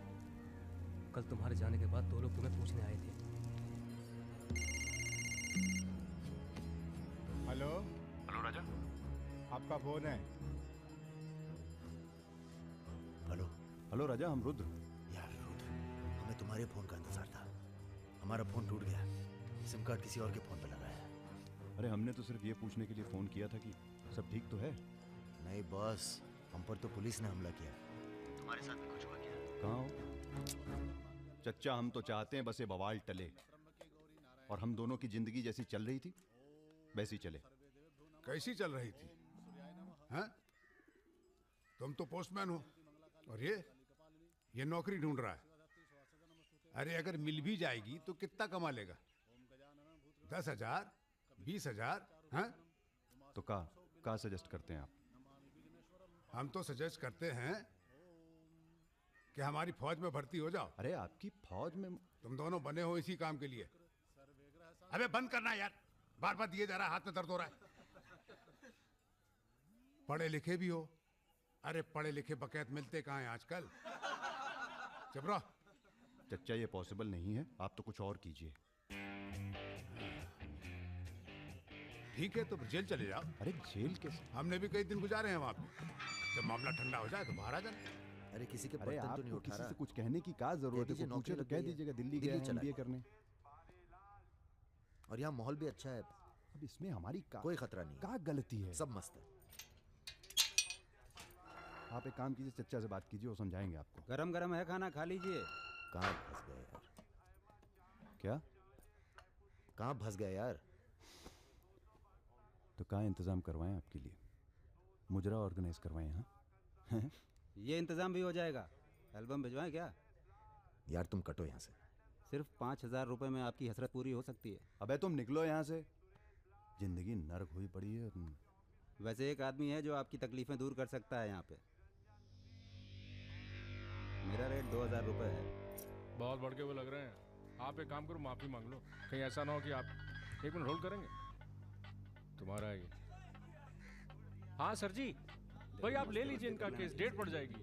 कल तुम्हारे जाने के बाद 2 लोग तुम्हें पूछने आए थे। हेलो। हेलो राजा। आपका फोन है। हेलो। हेलो राजा, हम रुद्र। यार रुद्र, हमें तुम्हारे फोन का इंतजार था। हमारा फोन टूट गया, सिम कार्ड किसी और के फोन पर लगाया है। अरे हमने तो सिर्फ ये पूछने के लिए फोन किया था कि सब ठीक तो है। नहीं बॉस, हम पर तो पुलिस ने हमला किया। तुम्हारे साथ भी कुछ हुआ क्या? कहाँ हो? चच्चा, हम तो चाहते हैं बस ये बवाल टले और हम दोनों की जिंदगी जैसी चल रही थी वैसी चले। कैसी चल रही थी? हैं? तुम तो पोस्टमैन हो और ये नौकरी ढूंढ रहा है। अरे अगर मिल भी जाएगी तो कितना कमा लेगा? 10,000, 20,000? हैं? तो का सजेस्ट करते हैं आप? हम तो सजेस्ट करते हैं कि हमारी फौज में भर्ती हो जाओ। अरे आपकी फौज में? तुम दोनों बने हो इसी काम के लिए। अबे बंद करना यार, बार बार दिए जा रहा है, हाथ में दर्द हो रहा है। पढ़े लिखे भी हो। अरे पढ़े लिखे बकैत मिलते कहाँ हैं आजकल? चुप रहो। चच्चा ये पॉसिबल नहीं है, आप तो कुछ और कीजिए। ठीक है तो जेल चले जाओ। अरे जेल कैसे? हमने भी कई दिन गुजारे हैं वहां पे। जब मामला ठंडा हो जाए तो बाहर आ जाना। अरे किसी के अरे बर्तन तो नहीं आपको उठा किसी रहा। से कुछ कहने की क्या जरूरत है? नौकरी पूछे तो लग कह गई है। दीजिएगा दिल्ली गया है चला MBA गया। करने। और यहाँ माहौल भी अच्छा है। अब इसमें हमारी कोई खतरा नहीं। क्या गलती है? सब मस्त है। आप एक काम कीजिए, चच्चा से बात कीजिए, वो समझाएंगे आपको। गरम गरम है खाना, खा लीजिए। कहाँ फंस गए यार? क्या? कहाँ फंस गए यार? तो कहाँ इंतजाम करवाएं आपके लिए? मुजरा ऑर्गेनाइज करवाएं? हाँ ये इंतजाम भी हो जाएगा। एल्बम भिजवाएं क्या? यार तुम कटो यहाँ से। सिर्फ 5,000 रुपए में आपकी हसरत पूरी हो सकती है। अबे तुम निकलो यहाँ से, जिंदगी नर्क हुई पड़ी है। वैसे एक आदमी है जो आपकी तकलीफें दूर कर सकता है यहाँ पे। मेरा रेट 2,000 रुपए है। बहुत बढ़ के वो लग रहे हैं। आप एक काम करो, माफी मांग लो। कहीं ऐसा ना हो कि आप 1 मिनट होल्ड करेंगे? तुम्हारा है ये। हाँ सर जी, भाई आप ले लीजिए इनका केस, डेट पड़ जाएगी।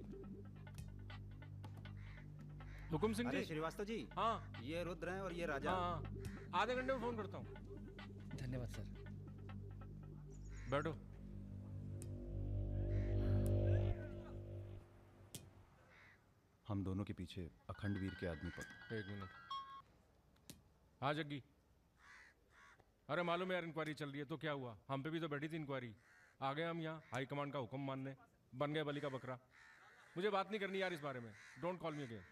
हुकुम सिंह अरे जी। श्रीवास्तव जी। हाँ ये रुद्र हैं और ये राजा। हाँ, आधे घंटे में फोन करता हूँ। धन्यवाद सर। बैठो। हम दोनों के पीछे अखंड वीर के आदमी पर। 1 मिनट। हाँ जग्गी। अरे मालूम है यार, इंक्वायरी चल रही है। तो क्या हुआ? हम पे भी तो बैठी थी इंक्वायरी। आ गए हम यहाँ हाई कमांड का हुक्म मानने, बन गए बलि का बकरा। मुझे बात नहीं करनी यार इस बारे में। Don't call me again.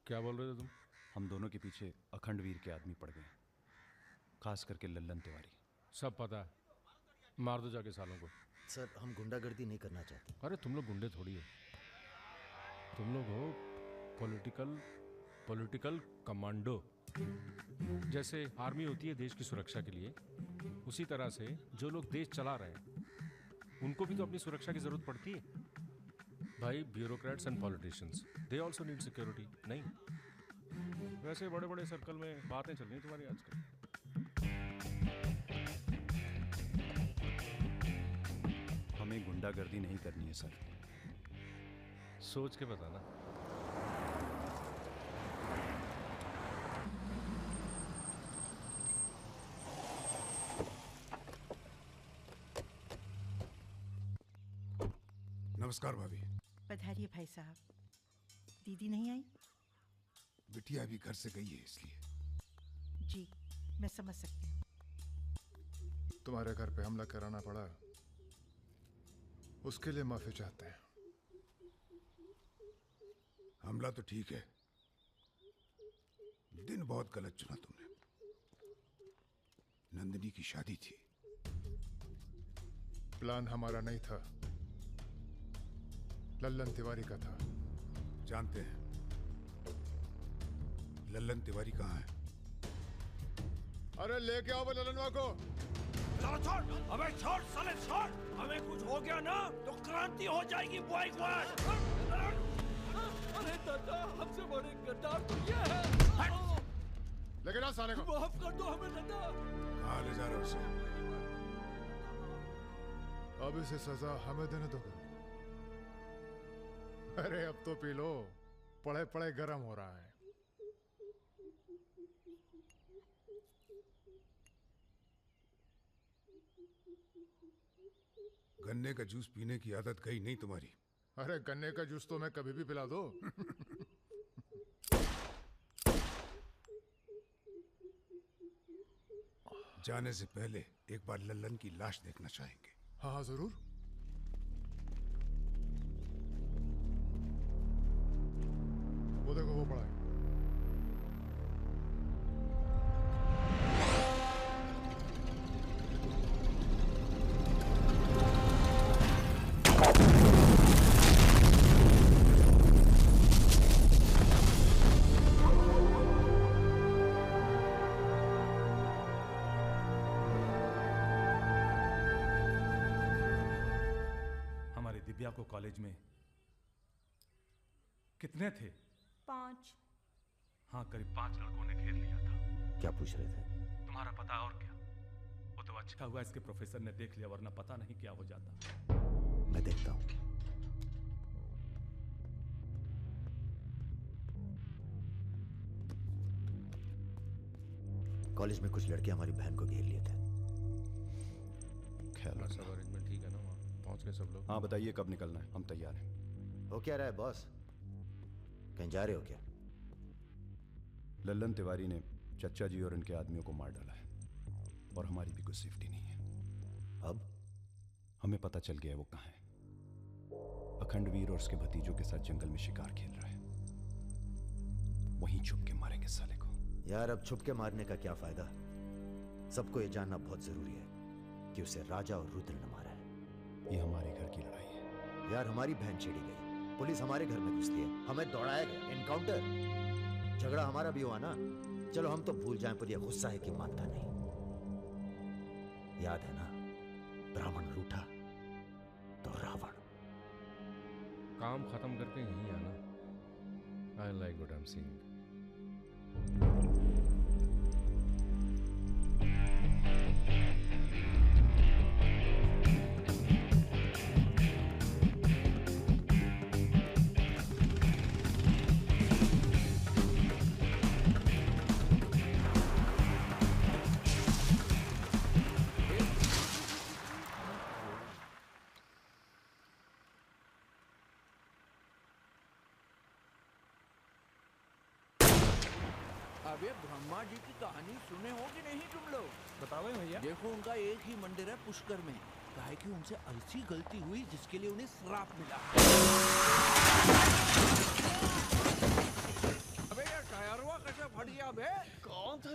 क्या बोल रहे थे तुम? हम दोनों के पीछे अखंड वीर के आदमी पड़ गए, खास करके लल्लन तिवारी। सब पता है, मार दो जाके सालों को। सर हम गुंडागर्दी नहीं करना चाहते। अरे तुम लोग गुंडे थोड़ी हो, तुम लोग हो पॉलिटिकल कमांडो। जैसे आर्मी होती है देश की सुरक्षा के लिए, उसी तरह से जो लोग देश चला रहे हैं उनको भी तो अपनी सुरक्षा की जरूरत पड़ती है भाई। Bureaucrats and politicians, they also need security. नहीं, वैसे बड़े बड़े सर्कल में बातें चल रही हैं तुम्हारी आजकल। हमें गुंडागर्दी नहीं करनी है सर। सोच के बताना। नमस्कार भाभी। पधारिए भाई साहब। दीदी नहीं आई? बिटिया अभी घर से गई है इसलिए। जी मैं समझ सकती हूँ। तुम्हारे घर पे हमला कराना पड़ा, उसके लिए माफी चाहते हैं। हमला तो ठीक है, दिन बहुत गलत चुना तुमने। नंदिनी की शादी थी। प्लान हमारा नहीं था, लल्लन तिवारी का था। जानते हैं लल्लन तिवारी कहाँ है? अरे लेके आओ लल्लनवा को। छोड़, अबे छोड़ साले छोड़। हमें कुछ हो गया ना तो क्रांति हो जाएगी बॉय क्वाड। अरे दादा, हमसे बड़े गद्दार तो ये है। लेके जाओ साले को। माफ कर दो हमें दादा। कहाँ ले जा रहे हो उसे? अब इसे सजा हमें देने दो। अरे अब तो पी लो, पड़े पड़े गरम हो रहा है। गन्ने का जूस पीने की आदत गई नहीं तुम्हारी। अरे गन्ने का जूस तो मैं कभी भी पिला दो। जाने से पहले एक बार लल्लन की लाश देखना चाहेंगे। हाँ हाँ जरूर। वो देखो वो पड़ा है। दिव्या को कॉलेज में कितने थे? 5। हाँ, करीब 5 लड़कों ने घेर लिया था। क्या पूछ रहे थे? तुम्हारा पता और क्या? वो तो अच्छा हुआ इसके प्रोफेसर ने देख लिया, वरना पता नहीं क्या हो जाता। मैं देखता हूं। कॉलेज में कुछ लड़के हमारी बहन को घेर लिए थे। ख्याल सब अरेंजमेंट ठीक है ना? वहाँ पहुंच गए सब लोग? हाँ बताइए कब निकलना है, हम तैयार हैं। हो क्या रहा है बॉस? कहीं जा रहे हो क्या? लल्लन तिवारी ने चच्चा जी और इनके आदमियों को मार डाला है और हमारी भी कुछ सेफ्टी नहीं है। अब हमें पता चल गया है वो कहाँ है। अखंडवीर और उसके भतीजों के साथ जंगल में शिकार खेल रहा है। वहीं छुप के मारेंगे साले को। यार अब छुप के मारने का क्या फायदा? सबको ये जानना बहुत जरूरी है कि उसे राजा और रुद्र ने मारा है। ये हमारे घर की लड़ाई है। यार हमारी बहन छेड़ी गई, पुलिस हमारे घर में घुसती है, हमें दौड़ाया गया, एनकाउंटर। झगड़ा हमारा भी हुआ ना। चलो हम तो भूल जाएं, पर यह गुस्सा है कि मानता नहीं। याद है ना, ब्राह्मण रूठा तो रावण। काम खत्म करके यहीं आना। I like what I am seeing. अबे ब्रह्मा जी की कहानी सुने हो कि नहीं तुम लोग? बताओ भैया। देखो उनका एक ही मंदिर है पुष्कर में। काहे कि उनसे ऐसी गलती हुई जिसके लिए उन्हें श्राप मिला। अबे यार टायरवा कैसे फट गया बे? कौन था?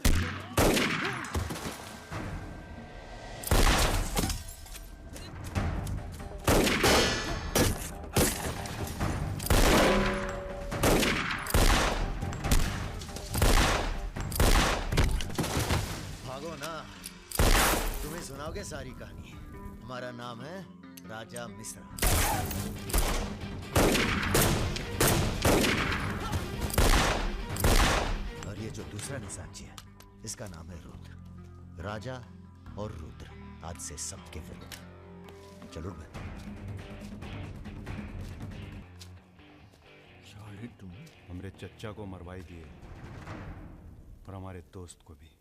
भागो ना, तुम्हें सुनाओगे सारी कहानी। हमारा नाम है राजा मिश्रा। और ये जो दूसरा निशानची है, इसका नाम है रुद्र। राजा और रुद्र आज से सबके विरुद्ध। चलो मैं तुम हमरे चच्चा को मरवाई दिए और हमारे दोस्त को भी।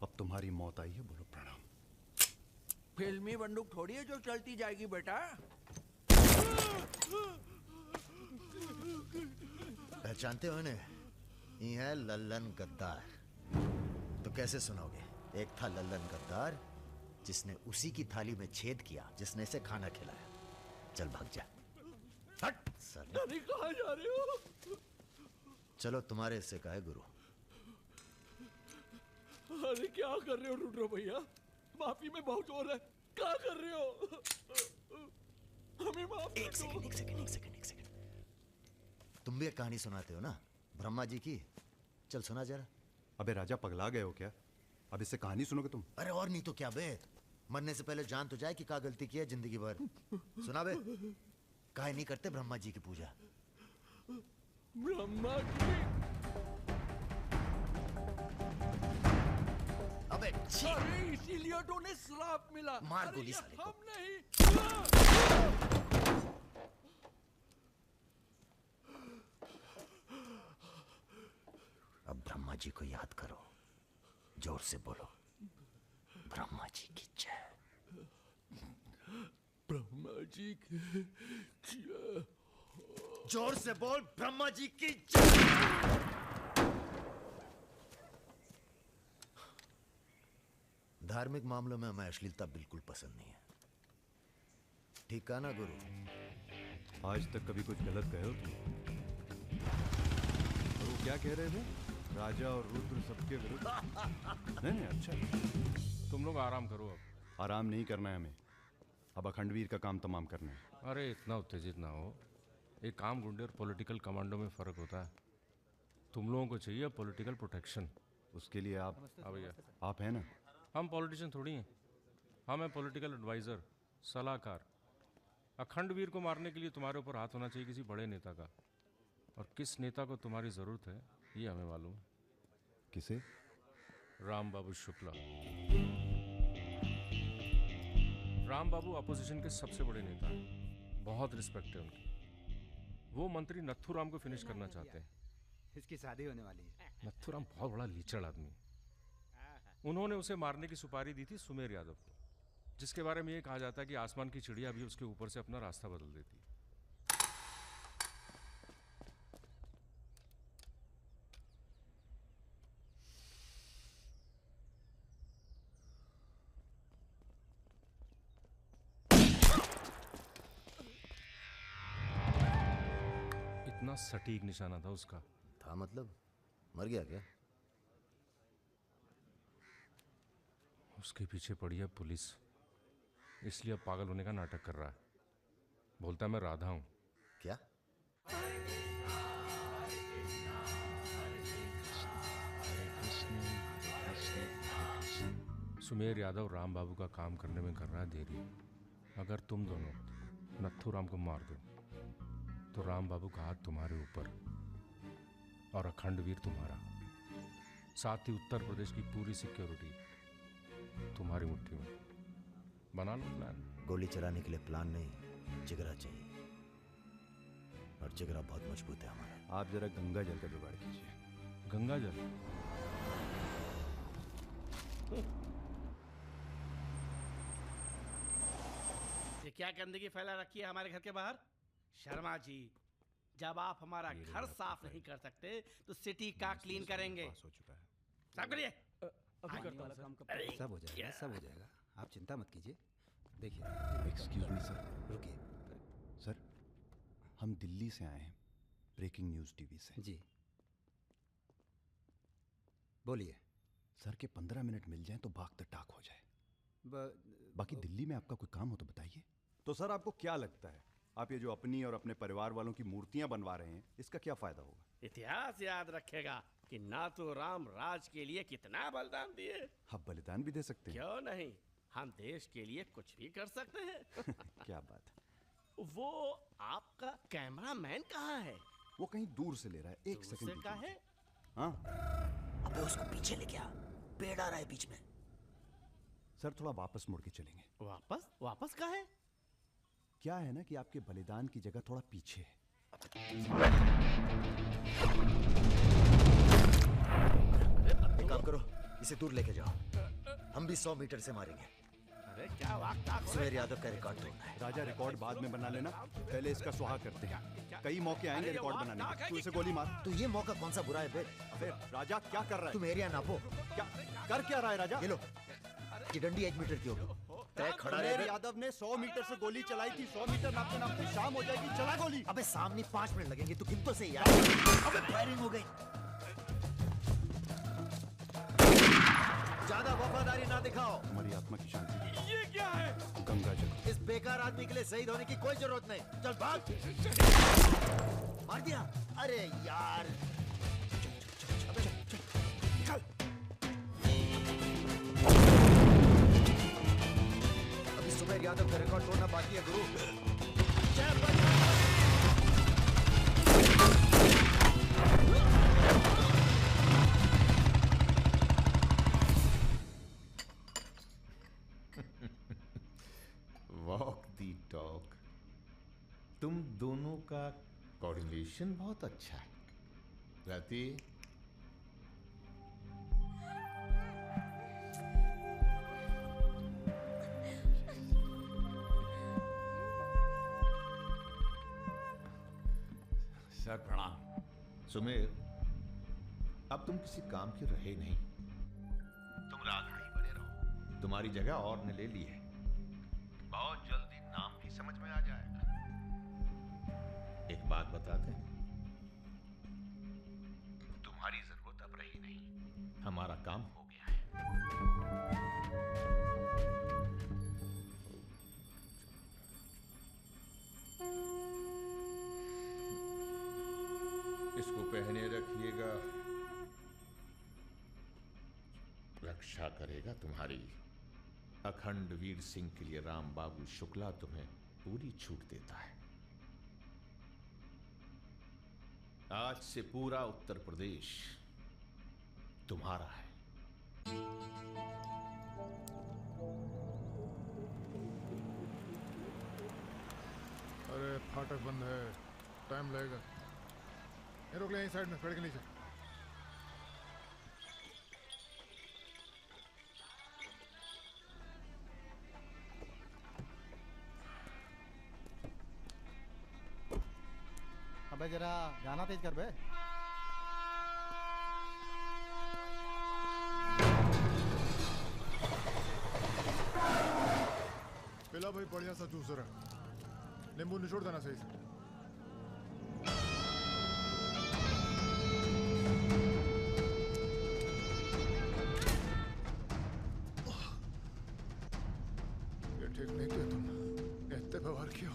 अब तुम्हारी मौत आई है, बोलो प्रणाम। फिल्मी बंदूक थोड़ी है जो चलती जाएगी बेटा। पहचानते हो इन्हें? ये है लल्लन गद्दार। तो कैसे सुनाओगे? एक था लल्लन गद्दार, जिसने उसी की थाली में छेद किया जिसने इसे खाना खिलाया। चल भाग जा। हट साले। अरे कहाँ जा रहे हो? चलो तुम्हारे हिस्से का है गुरु। अरे क्या कर रहे हो रुद्र भैया? माफी में बहुत जोर है। क्या कर रहे हो? हमें माफ कर दो। एक सेकंड। तुम भी एक कहानी सुनाते हो ना ब्रह्मा जी की? चल सुना जरा। अबे राजा पगला गए हो क्या? अब इससे कहानी सुनोगे तुम? अरे और नहीं तो क्या बे, मरने से पहले जान तो जाए कि क्या गलती की है जिंदगी भर। सुना बे। काहे नहीं करते ब्रह्मा जी की पूजा? ब्रह्मा जी? अबे अरे इसीलिए तो उन्हें श्राप मिला। मार अरे गोली यार, साले को। हम नहीं। अब ब्रह्मा जी को याद करो, जोर से बोलो, ब्रह्मा जी की जय। ब्रह्मा जी की जय। जोर से बोल, ब्रह्मा जी की जय। धार्मिक मामलों में हमें अश्लीलता बिल्कुल पसंद नहीं है। ठीक कहा ना गुरु? आज तक कभी कुछ गलत कहे हो तुम? और वो क्या कह रहे थे? राजा और रुद्र सबके विरुद्ध। नहीं अच्छा। तुम लोग आराम करो। अब आराम नहीं करना है हमें, अब अखंडवीर का काम तमाम करना है। अरे इतना उत्तेजित ना हो। एक काम गुंडे और पॉलिटिकल कमांडो में फर्क होता है। तुम लोगों को चाहिए पॉलिटिकल प्रोटेक्शन। उसके लिए आप भैया आप हैं ना? हम पॉलिटिशियन थोड़ी हैं, हम हैं पॉलिटिकल एडवाइज़र, सलाहकार। अखंडवीर को मारने के लिए तुम्हारे ऊपर हाथ होना चाहिए किसी बड़े नेता का, और किस नेता को तुम्हारी ज़रूरत है ये हमें मालूम है। किसे? राम बाबू शुक्ला। राम बाबू अपोजिशन के सबसे बड़े नेता हैं, बहुत रिस्पेक्ट है उनकी। वो मंत्री नथुराम को फिनिश करना चाहते हैं। इसकी शादी होने वाली है। नथुराम बहुत बड़ा लीचड़ आदमी है। उन्होंने उसे मारने की सुपारी दी थी सुमेर यादव को, जिसके बारे में ये कहा जाता है कि आसमान की चिड़िया भी उसके ऊपर से अपना रास्ता बदल देती है। इतना सटीक निशाना था उसका। था मतलब? मर गया क्या? उसके पीछे पड़ी है पुलिस, इसलिए अब पागल होने का नाटक कर रहा है। बोलता है मैं राधा हूं। क्या? सुमेर यादव राम बाबू का काम करने में कर रहा है देरी। अगर तुम दोनों नथुराम को मार दो तो राम बाबू का हाथ तुम्हारे ऊपर और अखंडवीर तुम्हारा, साथ ही उत्तर प्रदेश की पूरी सिक्योरिटी तुम्हारी मुट्ठी में। बना लो प्लान। गोली चलाने के लिए प्लान नहीं, जिगरा चाहिए, और जिगरा बहुत मजबूत है हमारा। आप जरा गंगा जल का जुगाड़ कीजिए। गंगा जल? ये क्या गंदगी फैला रखी है हमारे घर के बाहर? शर्मा जी, जब आप हमारा घर साफ नहीं कर सकते तो सिटी का क्लीन करेंगे। साफ करिए। अभी करता हूं सर। सब हो जाएगा, सब हो जाएगा, आप चिंता मत कीजिए। देखिए। Excuse me sir. रुकिए सर, हम दिल्ली से आए हैं, ब्रेकिंग न्यूज़ टीवी से। जी बोलिए। सर के 15 मिनट मिल जाएं तो बाग द टाक हो जाए। बाकी दिल्ली में आपका कोई काम हो तो बताइए। तो सर आपको क्या लगता है, आप ये जो अपनी और अपने परिवार वालों की मूर्तियां बनवा रहे हैं, इसका क्या फायदा होगा? इतिहास याद रखेगा कि नाथुराम राज के लिए कितना बलिदान दिए। आप बलिदान भी दे सकते हैं। क्यों नहीं, हम देश के लिए कुछ भी कर सकते हैं। क्या बात है। वो आपका कैमरामैन कहाँ है? वो कहीं दूर से ले रहा है, एक सेकंड का है। हाँ अबे उसको पीछे ले गया, पेड़ आ रहा है बीच में। सर थोड़ा वापस मुड़ के चलेंगे। वापस? वापस कहाँ है? क्या है ना कि आपके बलिदान की जगह थोड़ा पीछे है। एक काम करो, इसे दूर लेके जाओ, हम भी 100 मीटर से मारेंगे। अरे क्या वाकता सुमेर यादव का रिकॉर्ड तोड़ना है। राजा रिकॉर्ड बाद में बना लेना, पहले इसका सुहाग करते हैं। कई मौके आएंगे रिकॉर्ड बनाने के। तू इसे गोली मार। तो ये मौका कौन सा बुरा है बे? अबे राजा क्या कर रहा है? तुम एरिया नापो। क्या कर क्या रहा है राजा? ये लो, ये डंडी 1 मीटर की होगी। तय खड़ा रहे। सुमेर यादव ने 100 मीटर से गोली चलाई थी। 100 मीटर नापते नापते शाम हो जाएगी। चला गोली। अबे सामने 5 मिनट लगेंगे, तू गिन तो सही यार। अबे फायरिंग हो गई। ज्यादा वफादारी ना दिखाओ। हमारी आत्मा की शांति। ये क्या है? गंगा जल। इस बेकार आदमी के लिए शहीद होने की कोई जरूरत नहीं। चल भाग। मार दिया। अरे यार। चल। अभी सुमेर यादव का रिकॉर्ड तोड़ना बाकी है गुरु। वॉक दी टॉक। तुम दोनों का कोऑर्डिनेशन बहुत अच्छा है। रति, सर प्रणाम। सुमेर, अब तुम किसी काम के रहे नहीं। तुम राधा ही बने रहो। तुम्हारी जगह और ने ले ली है। बहुत जल्दी नाम भी समझ में आ जाएगा। एक बात बता दें, तुम्हारी जरूरत अब रही नहीं। हमारा काम हो गया है। इसको पहने रखिएगा। रक्षा करेगा तुम्हारी। अखंड वीर सिंह के लिए राम बाबू शुक्ला तुम्हें पूरी छूट देता है। आज से पूरा उत्तर प्रदेश तुम्हारा है। अरे फाटक बंद है, टाइम लगेगा। ये रोक ले यहीं साइड में, पेड़ के नीचे। अबे जरा गाना तेज कर बे। पिला भाई बढ़िया सा जूस रहा। नींबू निचोड़ देना सही से। ये ठीक नहीं किया तुम। इतने व्यवहार किया।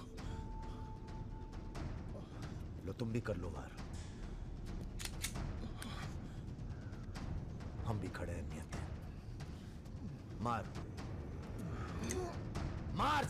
लो तुम भी कर लो वार। हम भी खड़े हैं नियत है। मार मार।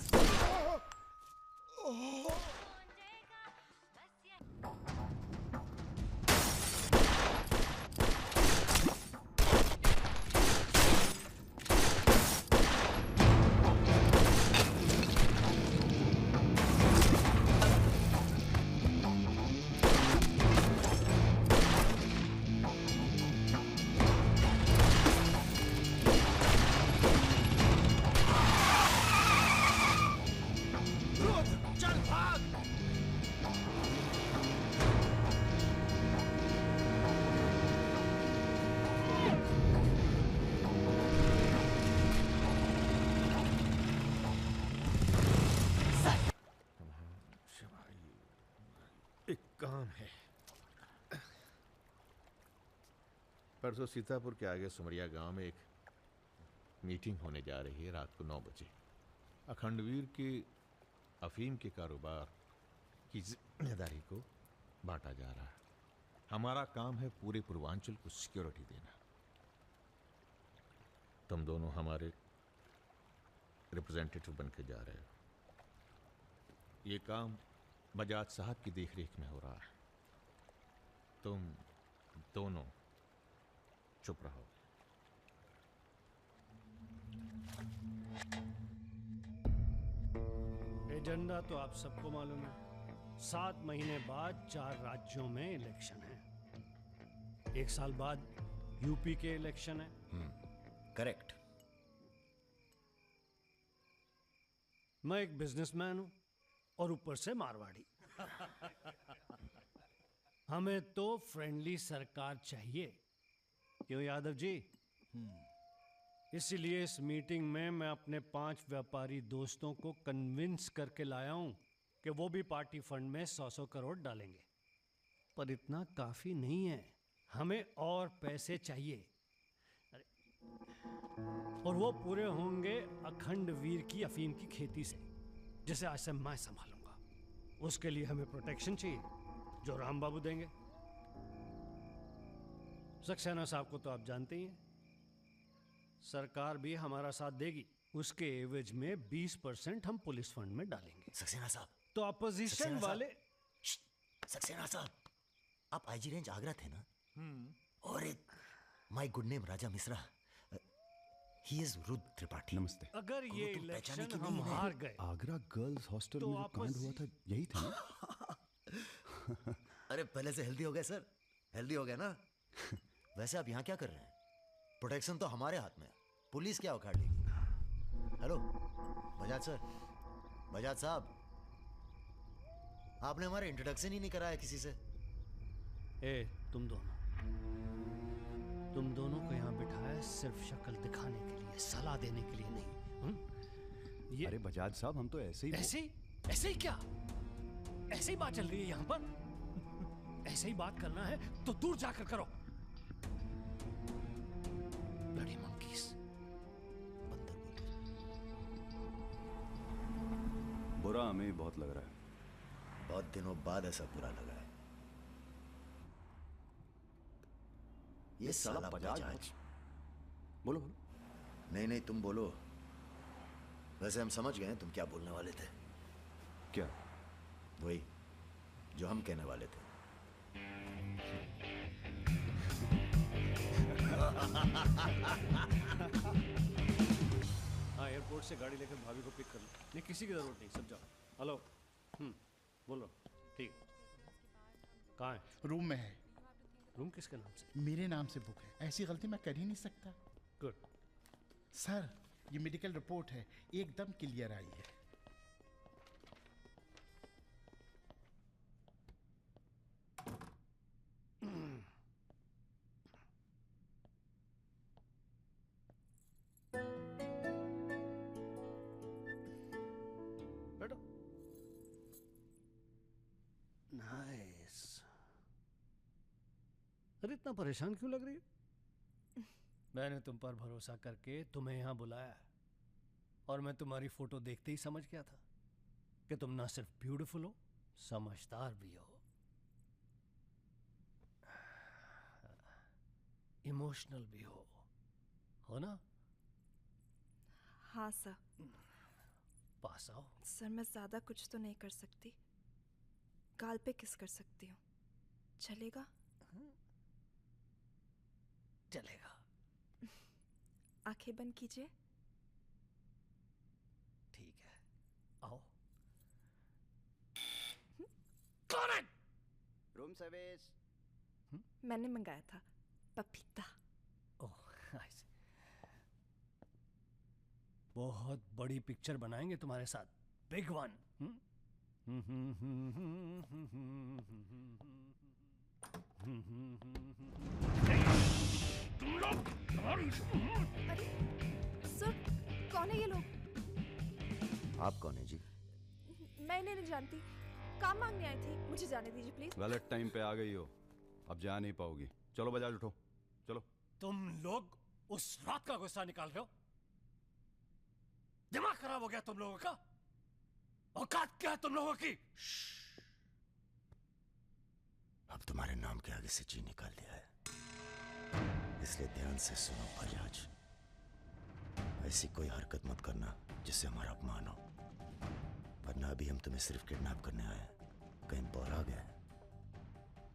काम है। परसों सीतापुर के आगे सुमरिया गांव में एक मीटिंग होने जा रही है रात को 9 बजे। अखंडवीर के अफीम के कारोबार की जिम्मेदारी को बांटा जा रहा है। हमारा काम है पूरे पूर्वांचल को सिक्योरिटी देना। तुम दोनों हमारे रिप्रेजेंटेटिव बन के जा रहे हो। ये काम बजाज साहब की देखरेख में हो रहा है। तुम दोनों चुप रहो। एजेंडा तो आप सबको मालूम है। 7 महीने बाद 4 राज्यों में इलेक्शन है। 1 साल बाद यूपी के इलेक्शन है। करेक्ट। मैं एक बिजनेसमैन हूं और ऊपर से मारवाड़ी। हमें तो फ्रेंडली सरकार चाहिए, क्यों यादव जी? इसीलिए इस मीटिंग में मैं अपने 5 व्यापारी दोस्तों को कन्विंस करके लाया हूं कि वो भी पार्टी फंड में 100-100 करोड़ डालेंगे। पर इतना काफी नहीं है, हमें और पैसे चाहिए। और वो पूरे होंगे अखंड वीर की अफीम की खेती से, जिसे आज से मैं संभालूंगा। उसके लिए हमें प्रोटेक्शन चाहिए, जो राम बाबू देंगे। सक्सेना साहब को तो आप जानते ही हैं, सरकार भी हमारा साथ देगी। उसके एवज में 20% हम पुलिस फंड में डालेंगे। सक्सेना साहब तो अपोजिशन वाले। सक्सेना साहब, आप आईजी रेंज आगरा थे ना? और एक my good name Raja Mishra, he is Rudra Tripathi. नमस्ते। अगर ये इलेक्शन हम हार गए, आगरा गर्ल्स हॉस्टल तो में जो कांड हुआ था यही था ना? अरे पहले से हेल्दी हो गए सर, हेल्दी हो गए ना? वैसे आप यहाँ क्या कर रहे हैं? प्रोटेक्शन तो हमारे हाथ में है, पुलिस क्या उखाड़ लेगी? हेलो बजाज सर, बजाज साहब, आपने हमारा इंट्रोडक्शन ही नहीं कराया किसी से। ए, तुम दोनों को यहाँ बिठाया सिर्फ शक्ल दिखाने के लिए, सलाह देने के लिए नहीं। अरे बजाज साहब, हम तो ऐसे ही ऐसे ही क्या? ऐसे ही बात चल रही है यहाँ पर। ऐसे ही बात करना है तो दूर जाकर करो। Bloody monkeys. बुरा हमें बहुत लग रहा है। बहुत दिनों बाद ऐसा बुरा लगा है। ये साला बजाज। बोलो। नहीं तुम बोलो। वैसे हम समझ गए तुम क्या बोलने वाले थे। क्या? वही जो हम कहने वाले थे। हाँ, एयरपोर्ट से गाड़ी लेकर भाभी को पिक कर लो। नहीं, किसी की जरूरत नहीं, सब जाओ। हेलो, बोलो। ठीक, कहाँ है? रूम में है। रूम किसके नाम से? मेरे नाम से बुक है, ऐसी गलती मैं कर ही नहीं सकता। गुड। सर, ये मेडिकल रिपोर्ट है, एकदम क्लियर आई है। बैठो। नाइस। अरे इतना परेशान क्यों लग रही है? मैंने तुम पर भरोसा करके तुम्हें यहां बुलाया, और मैं तुम्हारी फोटो देखते ही समझ गया था कि तुम ना सिर्फ ब्यूटीफुल हो, समझदार भी हो, इमोशनल भी हो ना? हाँ सर। पास आओ। सर, मैं ज्यादा कुछ तो नहीं कर सकती, गाल पे किस कर सकती हूँ, चलेगा? चलेगा। आंखें बंद कीजिए। ठीक है, आओ। कौन है? Room service. मैंने मंगाया था, पपीता। ओह, बहुत बड़ी पिक्चर बनाएंगे तुम्हारे साथ, बिग वन। तुम लोग। अरे सर, कौन है ये लोग? आप कौन है जी? मैं इन्हें नहीं जानती, काम मांगने आई थी, मुझे जाने दीजिए प्लीज। गलत टाइम पे आ गई हो, अब जा नहीं पाओगी। चलो बजाज, उठो चलो। तुम लोग उस रात का गुस्सा निकाल रहे हो? दिमाग खराब हो गया तुम लोगों का? औकात क्या है तुम लोगों की? अब तुम्हारे नाम के आगे से जी निकाल दिया है, इसलिए ध्यान से सुनो बजाज। ऐसी कोई हरकत मत करना जिससे हमारा अपमान हो, वरना अभी हम तुम्हें सिर्फ किडनैप करने आए हैं। कहीं बौरा गए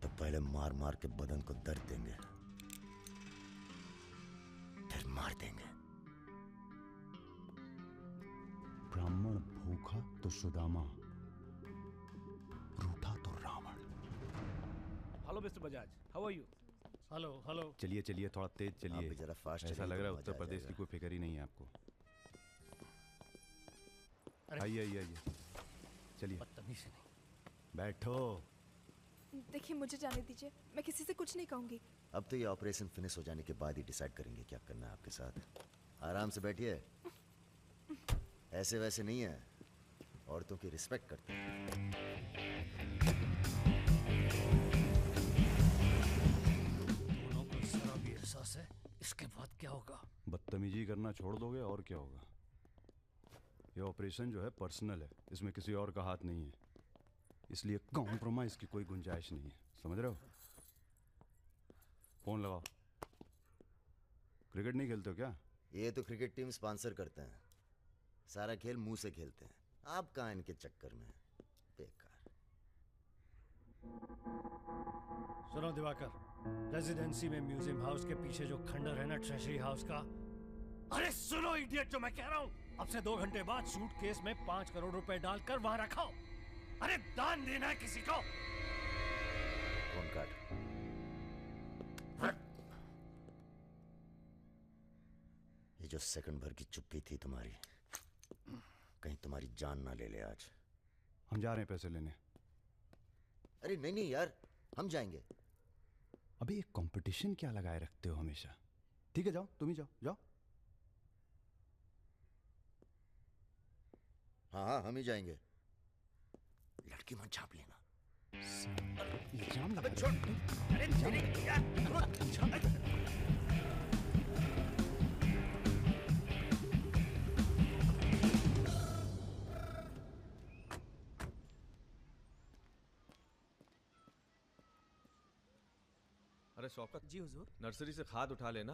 तो पहले मार मार के बदन को दर्द देंगे, फिर मार देंगे। ब्राह्मण भूखा तो सुदामा, रूठा तो Ravan. Hello mister Bajaj, how are you? Hello. चलिए चलिए, थोड़ा तेज चलिए। जरा फास्ट। ऐसा लग रहा है उत्तर प्रदेश की कोई फिक्र ही नहीं है आपको। आइए आइए आइए, चलिए। बदतमीजी नहीं। बैठो। देखिए मुझे जाने दीजिए, मैं किसी से कुछ नहीं कहूंगी। अब तो ये ऑपरेशन फिनिश हो जाने के बाद ही डिसाइड करेंगे क्या करना है आपके साथ। आराम से बैठिए, ऐसे वैसे नहीं है, औरतों की रिस्पेक्ट करते हैं। दोनों को जरा भी एहसास है इसके बाद क्या होगा। बदतमीजी करना छोड़ दोगे और क्या होगा। ये ऑपरेशन जो है पर्सनल है, इसमें किसी और का हाथ नहीं है, इसलिए कॉम्प्रोमाइज की कोई गुंजाइश नहीं है, समझ रहे हो। फोन लगाओ। क्रिकेट नहीं खेलते हो क्या? ये तो क्रिकेट टीम स्पॉन्सर करते हैं, सारा खेल मुंह से खेलते हैं। आप कहाँ इनके चक्कर में, बेकार। सुनो दिवाकर, रेजिडेंसी में म्यूजियम हाउस के पीछे जो खंडर है ना ट्रेजरी हाउस का, अरे सुनो इडियट, जो मैं कह रहा हूँ, अब से 2 घंटे बाद सूटकेस में 5 करोड़ रुपए डालकर वहां रखाओ। अरे दान देना है किसी को। फोन काट। ये जो सेकंड भर की चुप्पी थी तुम्हारी, कहीं तुम्हारी जान ना ले ले आज। हम जा रहे हैं पैसे लेने। अरे नहीं नहीं यार, हम जाएंगे। अबे एक कंपटीशन क्या लगाए रखते हो हमेशा। ठीक है जाओ, तुम ही जाओ, जाओ। हाँ हाँ हम ही जाएंगे। लड़की मत छाप लेना। इल्जाम लगा छोड़। अरे अरे शौकत जी हुजूर, नर्सरी से खाद उठा लेना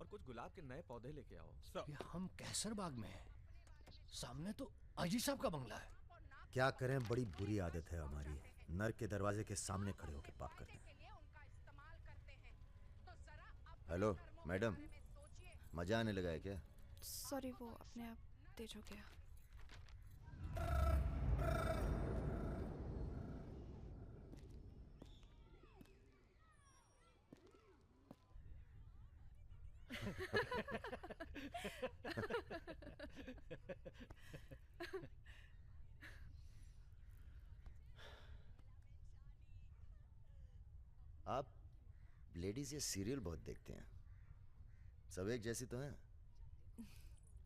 और कुछ गुलाब के नए पौधे लेके आओ। ये हम कैसर बाग में हैं, सामने तो अजी साहब का बंगला है। क्या करें, बड़ी बुरी आदत है हमारी, नर के दरवाजे के सामने खड़े होकर पाप करते हैं। हेलो मैडम, मजा आने लगा है क्या? सॉरी, वो अपने आप तेज हो गया। आप लेडीज ये सीरियल बहुत देखते हैं, सब एक जैसी तो हैं।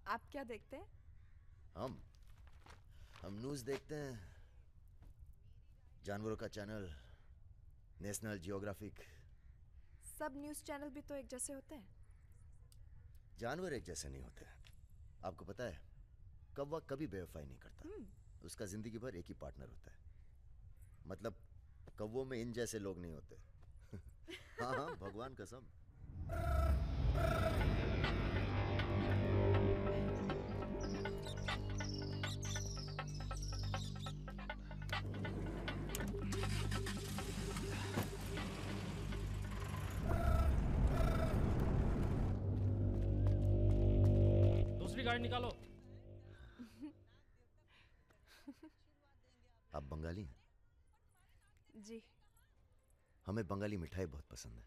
आप क्या देखते हैं? हम न्यूज़ देखते हैं, जानवरों का चैनल, नेशनल जियोग्राफिक। सब न्यूज़ चैनल भी तो एक जैसे होते हैं। जानवर एक जैसे नहीं होते। आपको पता है, कौवा कभी बेवफाई नहीं करता, उसका जिंदगी भर एक ही पार्टनर होता है। मतलब कौवों में इन जैसे लोग नहीं होते। हाँ हाँ, भगवान कसम। दूसरी गाड़ी निकालो। आप बंगाली हैं? जी। हमें बंगाली मिठाई बहुत पसंद है।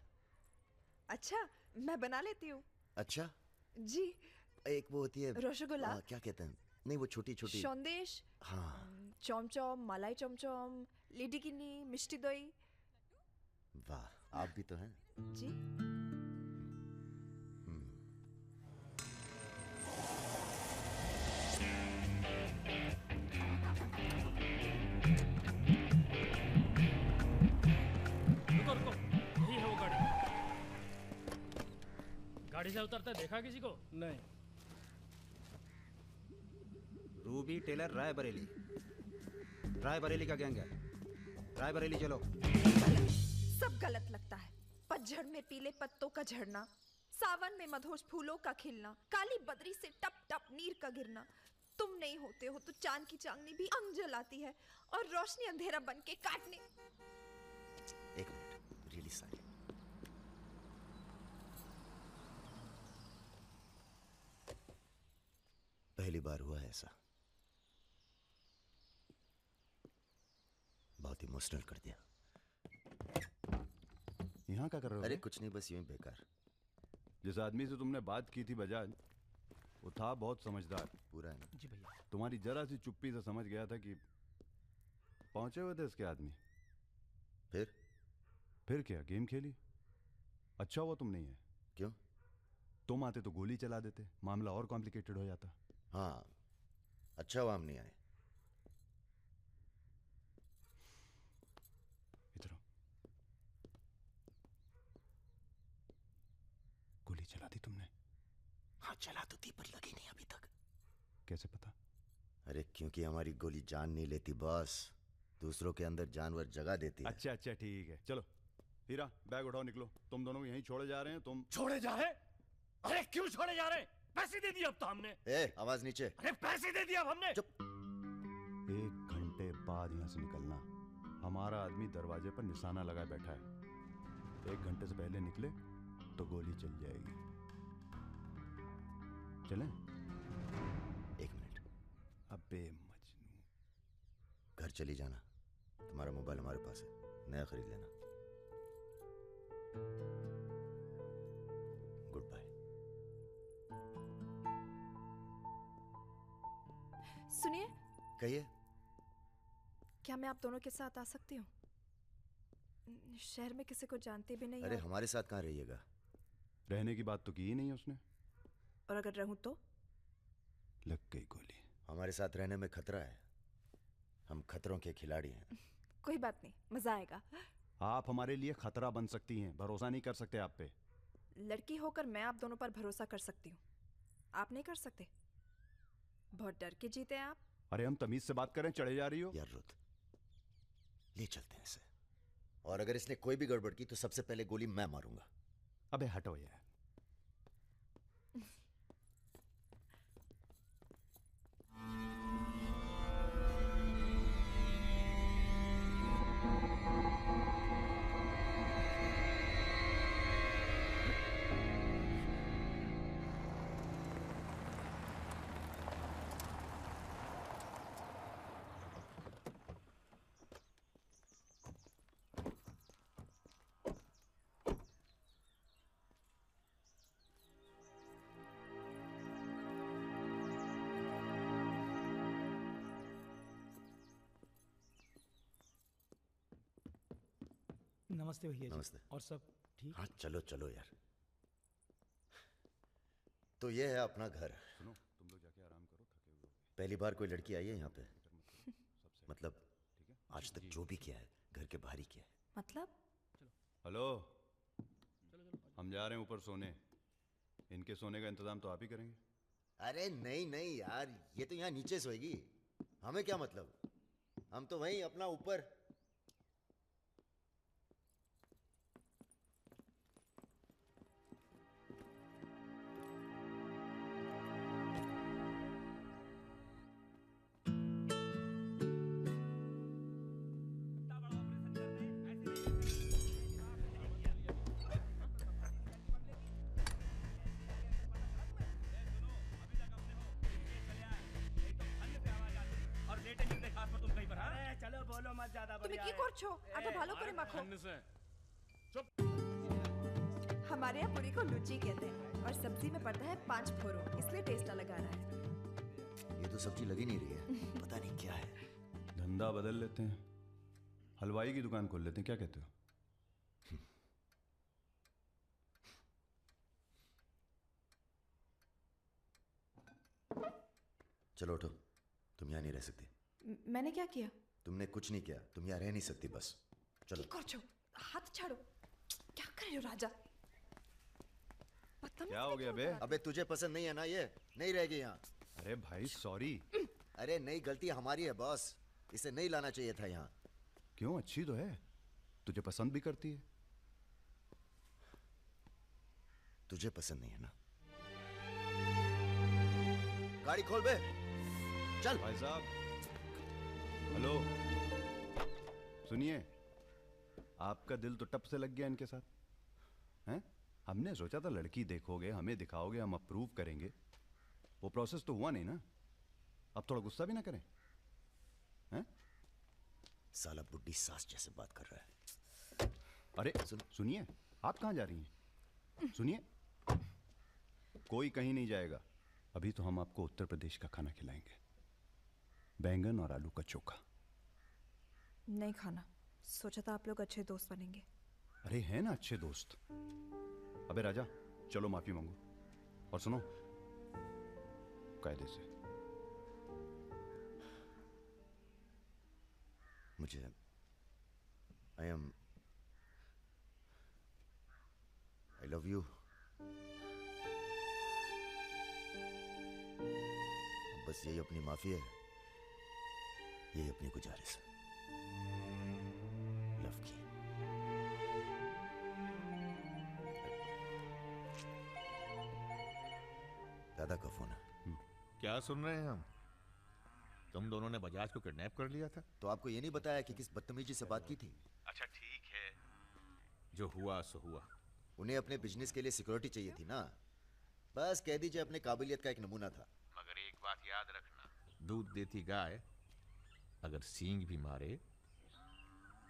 अच्छा, मैं बना लेती हूँ। अच्छा जी। एक वो होती है रसगुल्ला। क्या कहते हैं, नहीं वो छोटी छोटी। सौंदेश। हाँ। चौमचौम, मलाई चौमचौम, लिडिकिनी, मिष्टी दही। वाह, आप भी तो हैं। जी। रुको रुको, यही है वो गाड़ी। गाड़ी से उतरता देखा किसी को? नहीं। रूबी टेलर रायबरेली, रायबरेली का गैंग है। रायबरेली चलो। सब गलत लगता है। पतझड़ में पीले पत्तों का झड़ना, सावन में मधोश फूलों का खिलना, काली बदरी से टप टप नीर का गिरना। तुम नहीं होते हो तो चांद की चांदनी भी अंग जलाती है और रोशनी अंधेरा बन के काटने। एक मिनट, रियली सॉरी। पहली बार हुआ है ऐसा, बहुत इमोशनल कर दिया। यहाँ क्या कर रहे हो? अरे कुछ नहीं, बस यूं ही बेकार। जिस आदमी से तुमने बात की थी बजाज, वो था बहुत समझदार। पूरा है ना? जी भैया। तुम्हारी जरा सी चुप्पी से समझ गया था कि पहुंचे हुए थे इसके आदमी। फिर क्या गेम खेली? अच्छा हुआ तुम नहीं है। क्यों? तुम आते तो गोली चला देते, मामला और कॉम्प्लिकेटेड हो जाता। हाँ, अच्छा हुआ हम नहीं आए। इधर गोली चला दी तुमने? हाँ चला तो थी, पर लगी नहीं अभी तक। कैसे पता? अरे क्योंकि हमारी गोली जान नहीं लेती बॉस, दूसरों के अंदर जानवर जगा देती है। अच्छा अच्छा ठीक है, चलो हीरा बैग उठाओ, निकलो। तुम दोनों यहीं छोड़े जा रहे हैं। तुम छोड़े जा रहे? अरे क्यों छोड़े जा रहे? पैसे दे दिए अब तो हमने। आवाज नीचे। अरे पैसे दे दिए अब हमने। चुप। 1 घंटे बाद यहाँ से निकलना। हमारा आदमी दरवाजे पर निशाना लगाए बैठा है। 1 घंटे से पहले निकले तो गोली चल जाएगी। चलें? 1 मिनट। अबे मजनू, घर चली जाना। तुम्हारा मोबाइल हमारे पास है, नया खरीद लेना। Goodbye. सुनिए। कहिए। क्या मैं आप दोनों के साथ आ सकती हूँ? शहर में किसी को जानते भी नहीं। अरे हमारे साथ कहाँ रहिएगा? रहने की बात तो की ही नहीं उसने। और अगर रहूं तो? लग गई गोली। हमारे साथ रहने में खतरा है, हम खतरों के खिलाड़ी हैं। कोई बात नहीं, मजा आएगा। आप हमारे लिए खतरा बन सकती हैं, भरोसा नहीं कर सकते आप पे। लड़की होकर मैं आप दोनों पर भरोसा कर सकती हूँ, आप नहीं कर सकते। बहुत डर के जीते हैं आप। अरे हम तमीज से बात करें, चढ़े जा रही हो। यार रुत, ले चलते हैं इसे, और अगर इसने कोई भी गड़बड़ की तो सबसे पहले गोली मैं मारूंगा। अबे हटो यार। नमस्ते भैया जी। नमस्ते। और सब ठीक? हाँ चलो चलो यार। तो ये है अपना घर। सुनो, तुम लोग जाके आराम करो, थके हुए हो। पहली बार कोई लड़की आई है यहाँ पे? मतलब आज तक जो भी किया है घर के बाहर ही किया है। मतलब? हेलो, हम जा रहे हैं ऊपर सोने। इनके सोने का इंतजाम तो आप ही करेंगे। अरे नहीं नहीं यार, ये तो यहाँ नीचे सोएगी, हमें क्या मतलब, हम तो वहीं अपना ऊपर। তুমি কি করছো? আটা ভালো করে মাখো। हमारे यहाँ पूरी को लुची कहते हैं और सब्जी में पड़ता है 5 फोरो, इसलिए टेस्ट अलग आ रहा है। ये तो सब्जी लगी नहीं रही है, पता नहीं क्या है। धंधा बदल लेते हैं, हलवाई की दुकान खोल लेते हैं, क्या कहते हो? चलो उठो, तुम यहाँ नहीं रह सकती। मैंने क्या किया? तुमने कुछ नहीं किया, तुम यहाँ रह नहीं सकती, बस चलो। हाथ छाड़ो। क्या कर रहे हो राजा? क्या हो गया बे? अबे तुझे पसंद नहीं है ना, ये नहीं रहेगी यहाँ। अरे भाई सॉरी। अरे नई गलती हमारी है बॉस, इसे नहीं लाना चाहिए था यहाँ। क्यों, अच्छी तो है, तुझे पसंद भी करती है। तुझे पसंद नहीं है ना? गाड़ी खोल बे, चल। भाई साहब, हेलो, सुनिए, आपका दिल तो टप से लग गया इनके साथ, हैं? हमने सोचा था लड़की देखोगे, हमें दिखाओगे, हम अप्रूव करेंगे। वो प्रोसेस तो हुआ नहीं ना। अब थोड़ा गुस्सा भी ना करें, हैं? साला बुड्ढी सास जैसे बात कर रहा है। अरे सुनिए, आप कहाँ जा रही हैं? सुनिए, कोई कहीं नहीं जाएगा। अभी तो हम आपको उत्तर प्रदेश का खाना खिलाएंगे। बैंगन और आलू का चोखा। नहीं खाना। सोचा था आप लोग अच्छे दोस्त बनेंगे। अरे हैं ना अच्छे दोस्त। अबे राजा, चलो माफी मांगो। और सुनो, कायदे से। मुझे I love you. बस यही अपनी माफी है, यही अपनी गुजारिश है। लव की। दादा का फोन है। क्या सुन रहे हैं हम? तुम दोनों ने बजाज को किडनैप कर लिया था? तो आपको ये नहीं बताया कि किस बदतमीजी से बात की थी? अच्छा ठीक है, जो हुआ सो हुआ। उन्हें अपने बिजनेस के लिए सिक्योरिटी चाहिए थी ना। बस कह दीजिए अपने काबिलियत का एक नमूना था। मगर एक बात याद रखना, दूध देती गाय अगर सींग भी मारे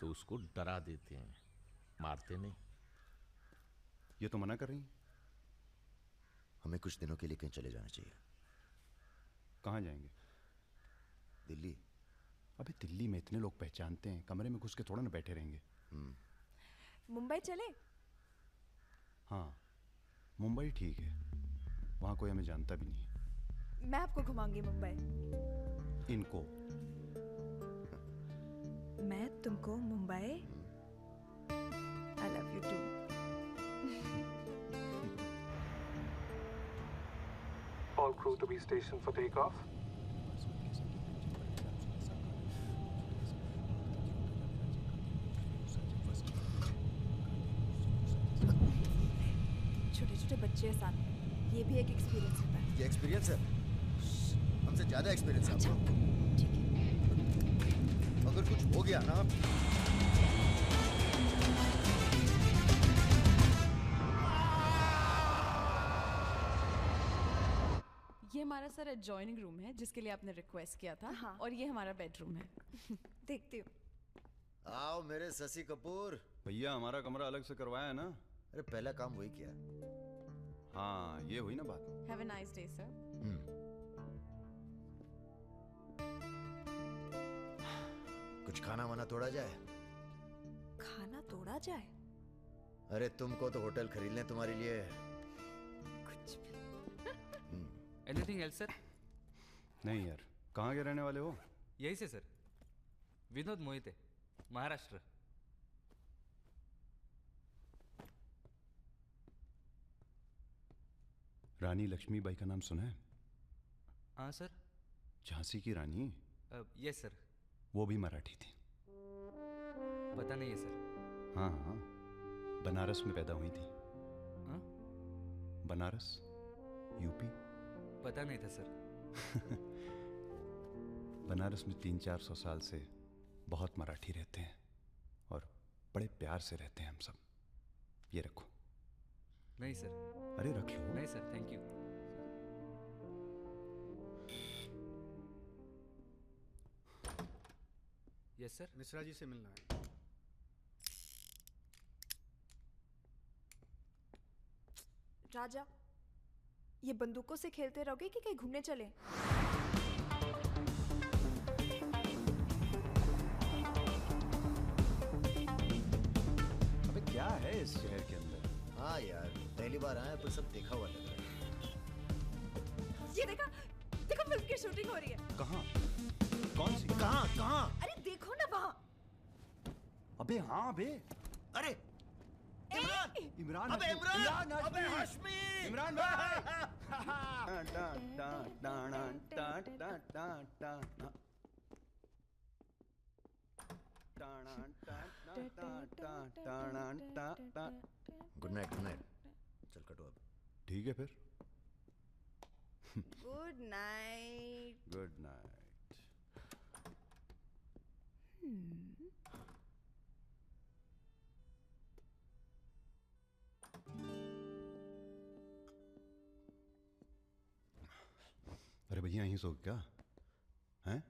तो उसको डरा देते हैं, मारते नहीं। ये तो मना कर रही हैं। हमें कुछ दिनों के लिए कहीं चले जाना चाहिए। कहाँ जाएंगे? दिल्ली। अबे दिल्ली में इतने लोग पहचानते हैं, कमरे में घुस के थोड़ा ना बैठे रहेंगे। मुंबई चले? हाँ, मुंबई ठीक है, वहाँ कोई हमें जानता भी नहीं है। मैं आपको घुमाऊंगी मुंबई। इनको। मैं तुमको Mumbai. I love you too. All crew to be stationed for takeoff. छोटे-छोटे बच्चे हैं साथ में, ये भी एक एक्सपीरियंस होता है। ये एक्सपीरियंस है? हमसे ज्यादा एक्सपीरियंस है आपको। अगर कुछ हो गया ना, ये हमारा सर एडजॉइनिंग रूम है जिसके लिए आपने रिक्वेस्ट किया था। हाँ। और ये हमारा बेडरूम है। देखती हूँ। आओ मेरे शशि कपूर। भैया हमारा कमरा अलग से करवाया है ना। अरे पहला काम वही किया। हाँ, ये हुई ना बात। Have a nice day sir. कुछ खाना वाना तोड़ा जाए? खाना तोड़ा जाए? अरे तुमको तो होटल खरीद लें तुम्हारे लिए। कुछ एनीथिंग एल्स सर? नहीं यार, कहाँ के रहने वाले हो? यही से सर, विनोद मोहिते, महाराष्ट्र। रानी लक्ष्मीबाई का नाम सुना है? हाँ सर। झांसी की रानी? Yes sir. वो भी मराठी थी। पता नहीं है सर। हाँ हाँ, बनारस में पैदा हुई थी। हाँ? बनारस, यूपी। पता नहीं था सर। बनारस में 300-400 साल से बहुत मराठी रहते हैं और बड़े प्यार से रहते हैं हम सब। ये रखो। नहीं सर। अरे रख लो। नहीं sir, thank you. Yes sir. Mishra ji से मिलना है। राजा, ये बंदूकों से खेलते रहोगे कि कहीं घूमने चले? अबे क्या है इस शहर के अंदर? हाँ यार, पहली बार आए पर सब देखा हुआ लग रहा है। ये देखा, देखो फिल्म की शूटिंग हो रही है। कहाँ? कौन सी? कहाँ? अरे देखो ना वहाँ। अबे हाँ बे। अरे इमरान। अबे इमरान! अबे Hashmi! Imran good night, good night. चल कटो अब। ठीक है फिर। Good night. Good night. अरे भैया यहीं सो क्या हैं?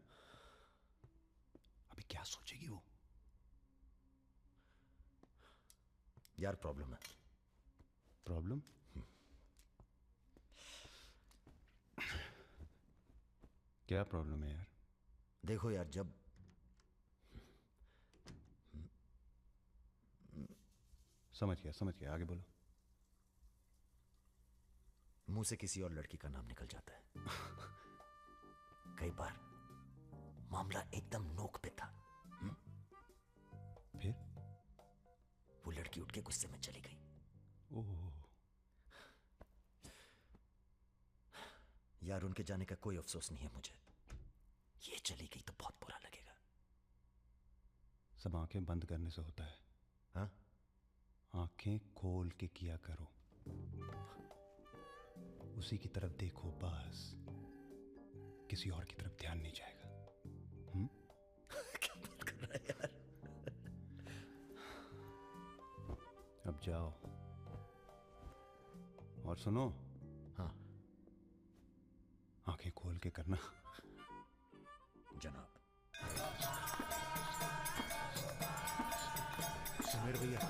अभी क्या सोचेगी वो? यार प्रॉब्लम है। प्रॉब्लम? क्या प्रॉब्लम है यार? देखो यार, जब समझ गया, आगे बोलो। मुंह से किसी और लड़की का नाम निकल जाता है। कई बार मामला एकदम नोक पे था। फिर वो लड़की उठ के गुस्से में चली गई। ओह यार, उनके जाने का कोई अफसोस नहीं है मुझे। ये चली गई तो बहुत बुरा लगेगा। सब आंखें बंद करने से होता है। हाँ? आंखें खोल के किया करो, उसी की तरफ देखो बस, किसी और की तरफ ध्यान नहीं जाएगा। क्या बात कर रहा है यार? अब जाओ और सुनो। हाँ, आंखें खोल के करना। जनाब। समीर भैया,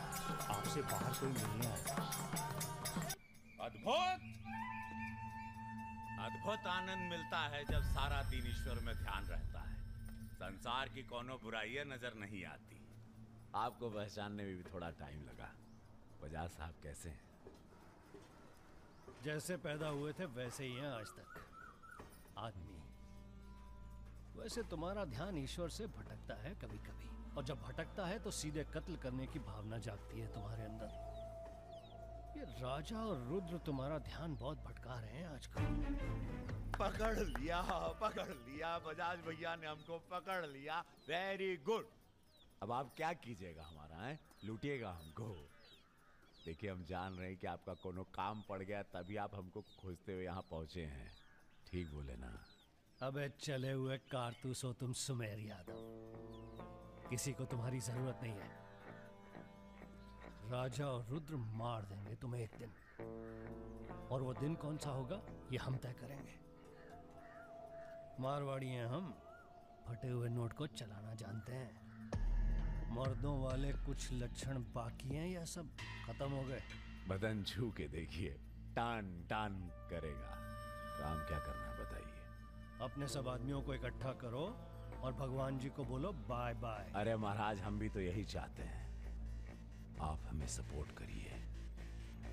आपसे बाहर कोई मिलने आया। अद्भुत अद्भुत आनंद मिलता है जब सारा दिन ईश्वर में ध्यान रहता है। संसार की कोनो बुराइयां नजर नहीं आती। आपको पहचानने में भी थोड़ा टाइम लगा। बजाज साहब कैसे हैं? जैसे पैदा हुए थे वैसे ही हैं आज तक। आदमी। वैसे तुम्हारा ध्यान ईश्वर से भटकता है कभी कभी, और जब भटकता है तो सीधे कत्ल करने की भावना जागती है तुम्हारे अंदर। ये राजा और रुद्र तुम्हारा ध्यान बहुत भटका रहे हैं आजकल। पकड़ लिया बजाज भैया ने हमको पकड़ लिया। Very good. अब आप क्या कीजिएगा हमारा है? लूटिएगा हमको? देखिए, हम जान रहे हैं कि आपका कोनो काम पड़ गया, तभी आप हमको खोजते हुए यहाँ पहुंचे हैं। ठीक बोले ना? अबे चले हुए कारतूस हो तुम सुमेर यादव। किसी को तुम्हारी जरूरत नहीं है। राजा और रुद्र मार देंगे तुम्हें एक दिन, और वो दिन कौन सा होगा ये हम तय करेंगे। मारवाड़ी हैं हम, फटे हुए नोट को चलाना जानते हैं। मर्दों वाले कुछ लक्षण बाकी हैं या सब खत्म हो गए? बदन छू के देखिए, टान टान करेगा। काम क्या करना है बताइए? अपने सब आदमियों को इकट्ठा करो और भगवान जी को बोलो बाय बाय। अरे महाराज, हम भी तो यही चाहते हैं। आप हमें सपोर्ट करिए,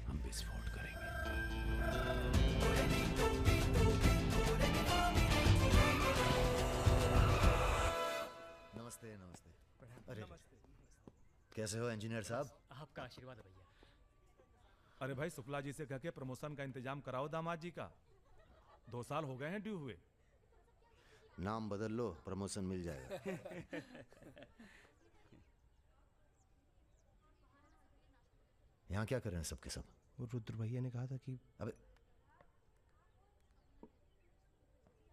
हम विस्फोट करेंगे। नमस्ते नमस्ते। अरे कैसे हो इंजीनियर साहब? आपका आशीर्वाद है भैया। अरे भाई, शुक्ला जी से कह के प्रमोशन का इंतजाम कराओ दामाद जी का। 2 साल हो गए हैं ड्यू हुए। नाम बदल लो, प्रमोशन मिल जाएगा। यहाँ क्या कर रहे हैं सबके सब? वो रुद्र भैया ने कहा था कि अबे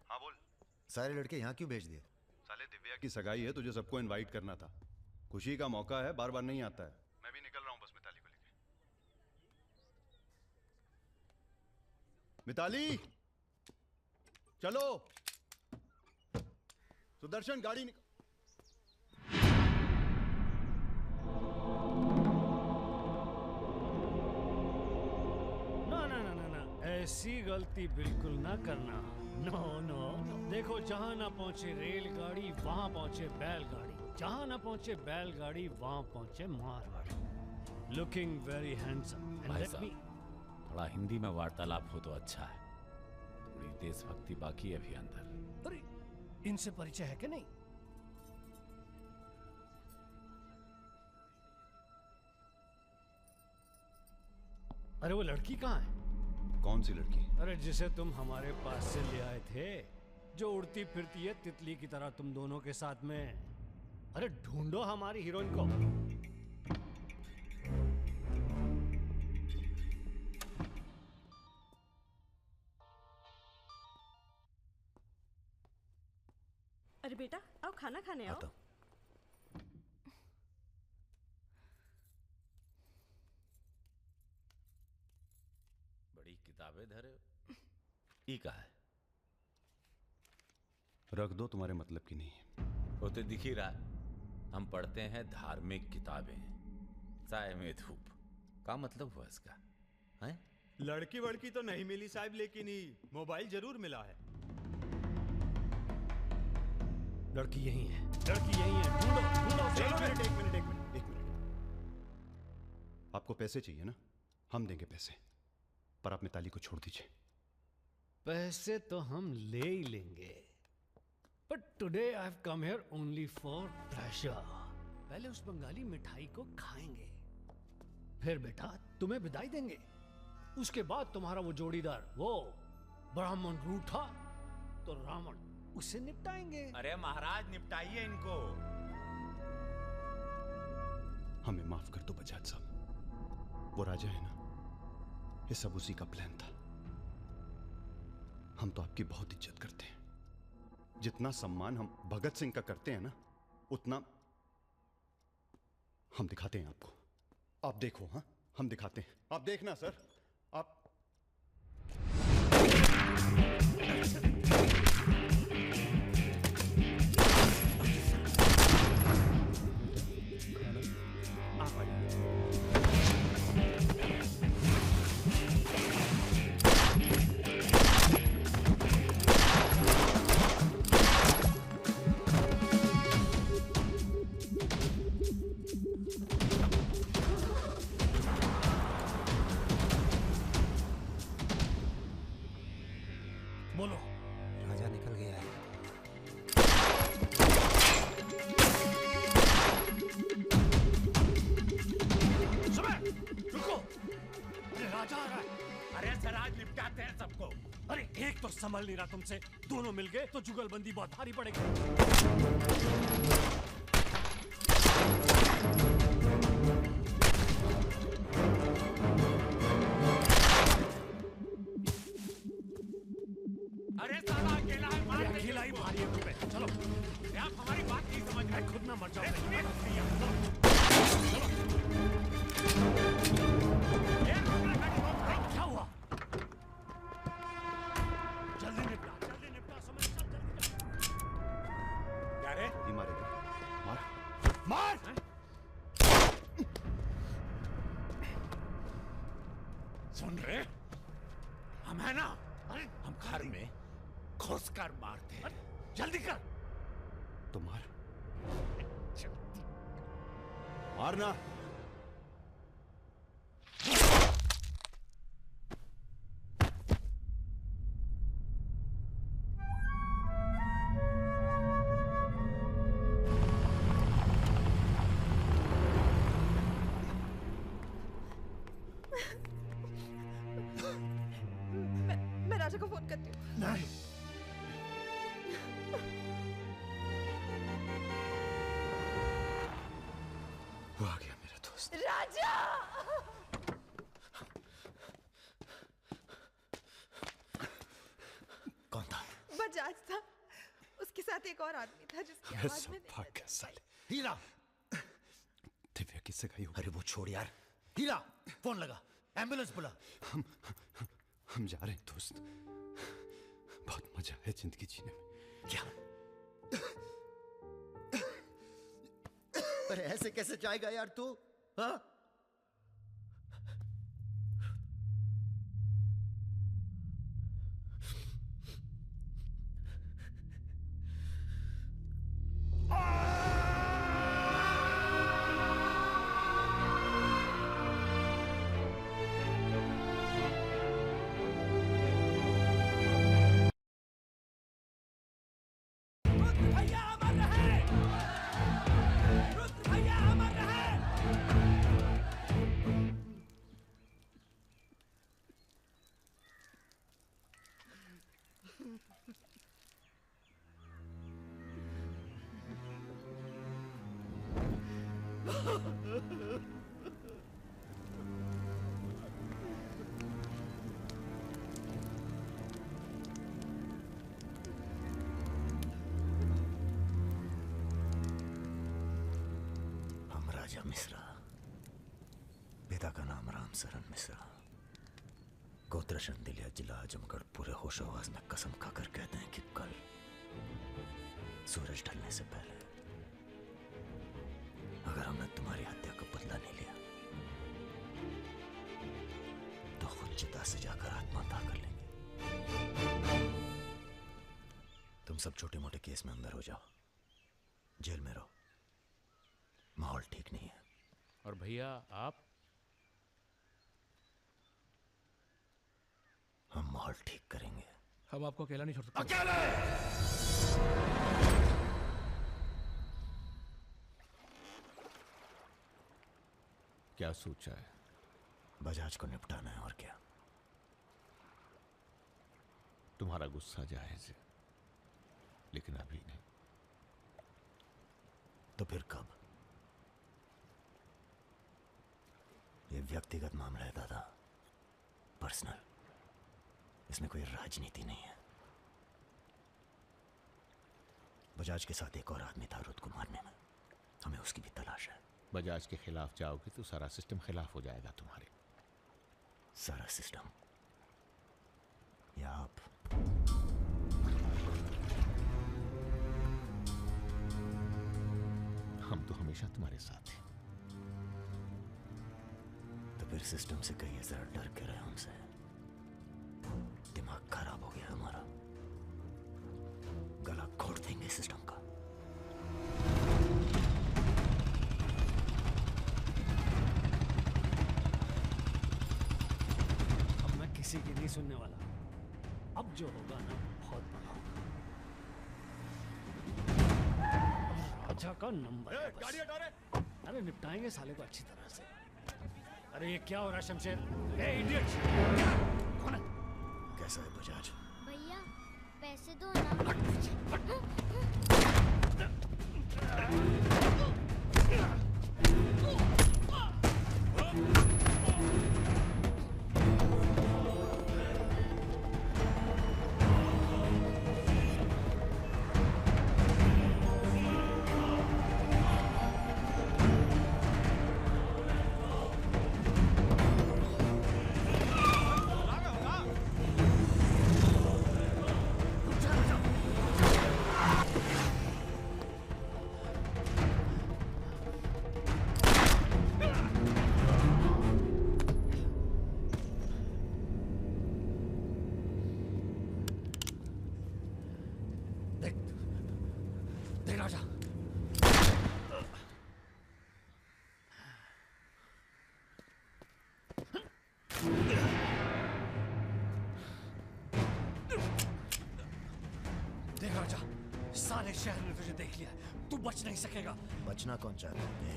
हाँ बोल। सारे लड़के यहाँ क्यों भेज दिए? साले दिव्या की सगाई है, तुझे सबको इनवाइट करना था। खुशी का मौका है, बार बार नहीं आता है। मैं भी निकल रहा हूँ बस मिताली को लेके। मिताली चलो। सुदर्शन गाड़ी ना, ऐसी गलती बिल्कुल ना करना। नो नो, देखो, जहां ना पहुंचे रेलगाड़ी वहां पहुंचे बैलगाड़ी, जहां ना पहुंचे बैलगाड़ी वहां पहुंचे मारवाड़ी। Looking very handsome. भाई साहब, थोड़ा हिंदी में वार्तालाप हो तो अच्छा है। थोड़ी देशभक्ति बाकी है अभी अंदर। अरे इनसे परिचय है कि नहीं? अरे वो लड़की कहाँ है? कौन सी लड़की? अरे जिसे तुम हमारे पास से ले आए थे, जो उड़ती फिरती है तितली की तरह तुम दोनों के साथ में। अरे ढूंढो हमारी हीरोइन को। अरे बेटा, आओ खाना खाने आओ। बड़ी किताबें धरे ई का है? रख दो, तुम्हारे मतलब की नहीं है। वो तो दिख ही रहा है। हम पढ़ते हैं धार्मिक किताबें, चाय में धूप। का मतलब हुआ इसका? हैं? लड़की वड़की तो नहीं मिली साहब, लेकिन ही मोबाइल जरूर मिला है। लड़की यही है, लड़की यही है। ढूंढो ढूंढो। एक मिनट। आपको पैसे चाहिए ना? हम देंगे पैसे, पर आप मिताली को छोड़ दीजिए। पैसे तो हम ले ही लेंगे, but today I have come here only for pleasure. पहले उस बंगाली मिठाई को खाएंगे, फिर बेटा तुम्हें विदाई देंगे। उसके बाद तुम्हारा वो जोड़ीदार, वो ब्राह्मण रूठा तो रावण, उसे निपटाएंगे। अरे महाराज निपटाइए इनको। हमें माफ कर दो बजाज साहब, वो राजा है ना, ये सब उसी का प्लान था। हम तो आपकी बहुत इज्जत करते हैं। जितना सम्मान हम भगत सिंह का करते हैं ना, उतना हम दिखाते हैं आपको। आप देखो, हाँ हम दिखाते हैं, आप देखना सर। आप बोलो। राजा निकल गया है। सुबह रुको, अरे राजा आ रहा है। अरे सर आज निपटाते हैं सबको। अरे एक तो संभल नहीं रहा तुमसे, दोनों मिल गए तो जुगलबंदी बहुत भारी पड़ेगी। अरे साला अकेला है, मार दे। अकेला ही भारी है तुम पे। चलो, आप हमारी बात नहीं समझ रहे। खुद ना मर जाओ। क्या हुआ? जल्दी निपटा समझ, चल जल्दी। क्या रे? ही मारेगा, मार मार। सुन रहे? हम है ना, हम घर में घुस कर मारते हैं। जल्दी कर। तो मार, मारना। मैं राजा को फोन करती हूँ। नहीं, वो आ गया मेरा दोस्त। राजा! कौन था? बजाज था, उसके साथ एक और आदमी था जिसकी आवाज में साले। हीरा, दिव्या किससे गई हो? अरे वो छोड़ यार। हीरा, फोन लगा, एम्बुलेंस बुला। हम जा रहे हैं दोस्त, बहुत मजा है जिंदगी जीने में। क्या? अरे ऐसे कैसे जाएगा यार तू? हाँ? हम राजा मिश्रा, पिता का नाम राम सरन मिश्रा, गोत्र चंदिलिया, जिला आजमगढ़, पूरे होश आवाज में कसम खाकर कहते हैं कि कल सूरज ढलने से पहले अगर हमने तुम्हारी हत्या का बदला नहीं लिया तो खुद चिता से जाकर आत्महत्या कर लेंगे। तुम सब छोटे मोटे केस में अंदर हो जाओ, जेल में रहो, माहौल ठीक नहीं है। और भैया आप? हम माहौल ठीक करेंगे। हम आपको अकेला नहीं छोड़ सकते। क्या सोचा है? बजाज को निपटाना है, और क्या। तुम्हारा गुस्सा जायज है, लेकिन अभी नहीं। तो फिर कब? ये व्यक्तिगत मामला है दादा, पर्सनल। इसमें कोई राजनीति नहीं है। बजाज के साथ एक और आदमी था रुद को मारने में, हमें उसकी भी तलाश है। बजाज के खिलाफ जाओगे तो सारा सिस्टम खिलाफ हो जाएगा तुम्हारे। सारा सिस्टम या आप? हम तो हमेशा तुम्हारे साथ हैं। तो फिर सिस्टम से कहिए जरा डर के रहे हमसे। दिमाग खराब हो गया हमारा, गला घोट देंगे सिस्टम का। अब मैं किसी की नहीं सुनने वाला। अब जो होगा ना बहुत बड़ा होगा। राजा का नंबर है बस। गाड़ी हटा रे। अरे निपटाएंगे साले को अच्छी तरह से। अरे ये क्या हो रहा है शमशेर? ए इडियट! कौन है? कैसा है बजाज? भैया पैसे दो ना। देख राजा, देख राजा, सारे शहर ने तुझे देख लिया, तू बच नहीं सकेगा। बचना कौन चाहता है?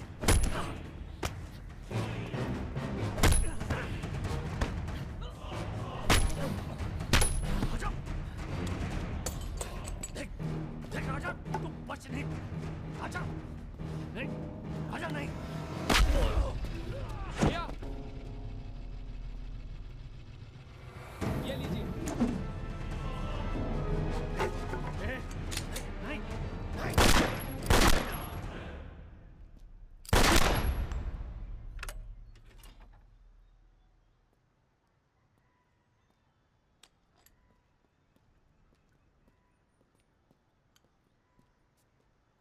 देख राजा, तू बच नहीं। आजा नहीं, आजा नहीं। भैया ये लीजिए। नहीं,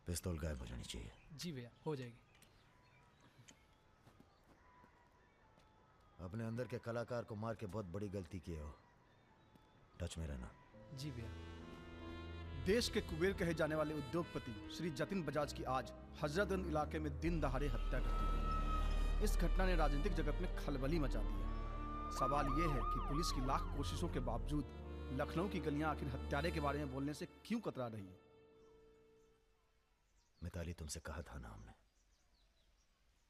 पिस्तौल गायब हो जानी चाहिए। जी भैया हो जाएगी। अपने अंदर के कलाकार को मार के बहुत बड़ी गलती की हो, टच में रहना। जी भैया। देश के कुबेर कहे जाने वाले उद्योगपति श्री जतिन बजाज की आज हजरतगंज इलाके में दिन दहाड़े हत्या कर दी गई। इस घटना ने राजनीतिक जगत में खलबली मचा दी है। सवाल यह है कि पुलिस की लाख कोशिशों के बावजूद लखनऊ की गलियां आखिर हत्यारे के बारे में बोलने से क्यों कतरा रही है? मिताली, तुमसे कहा था ना हमने,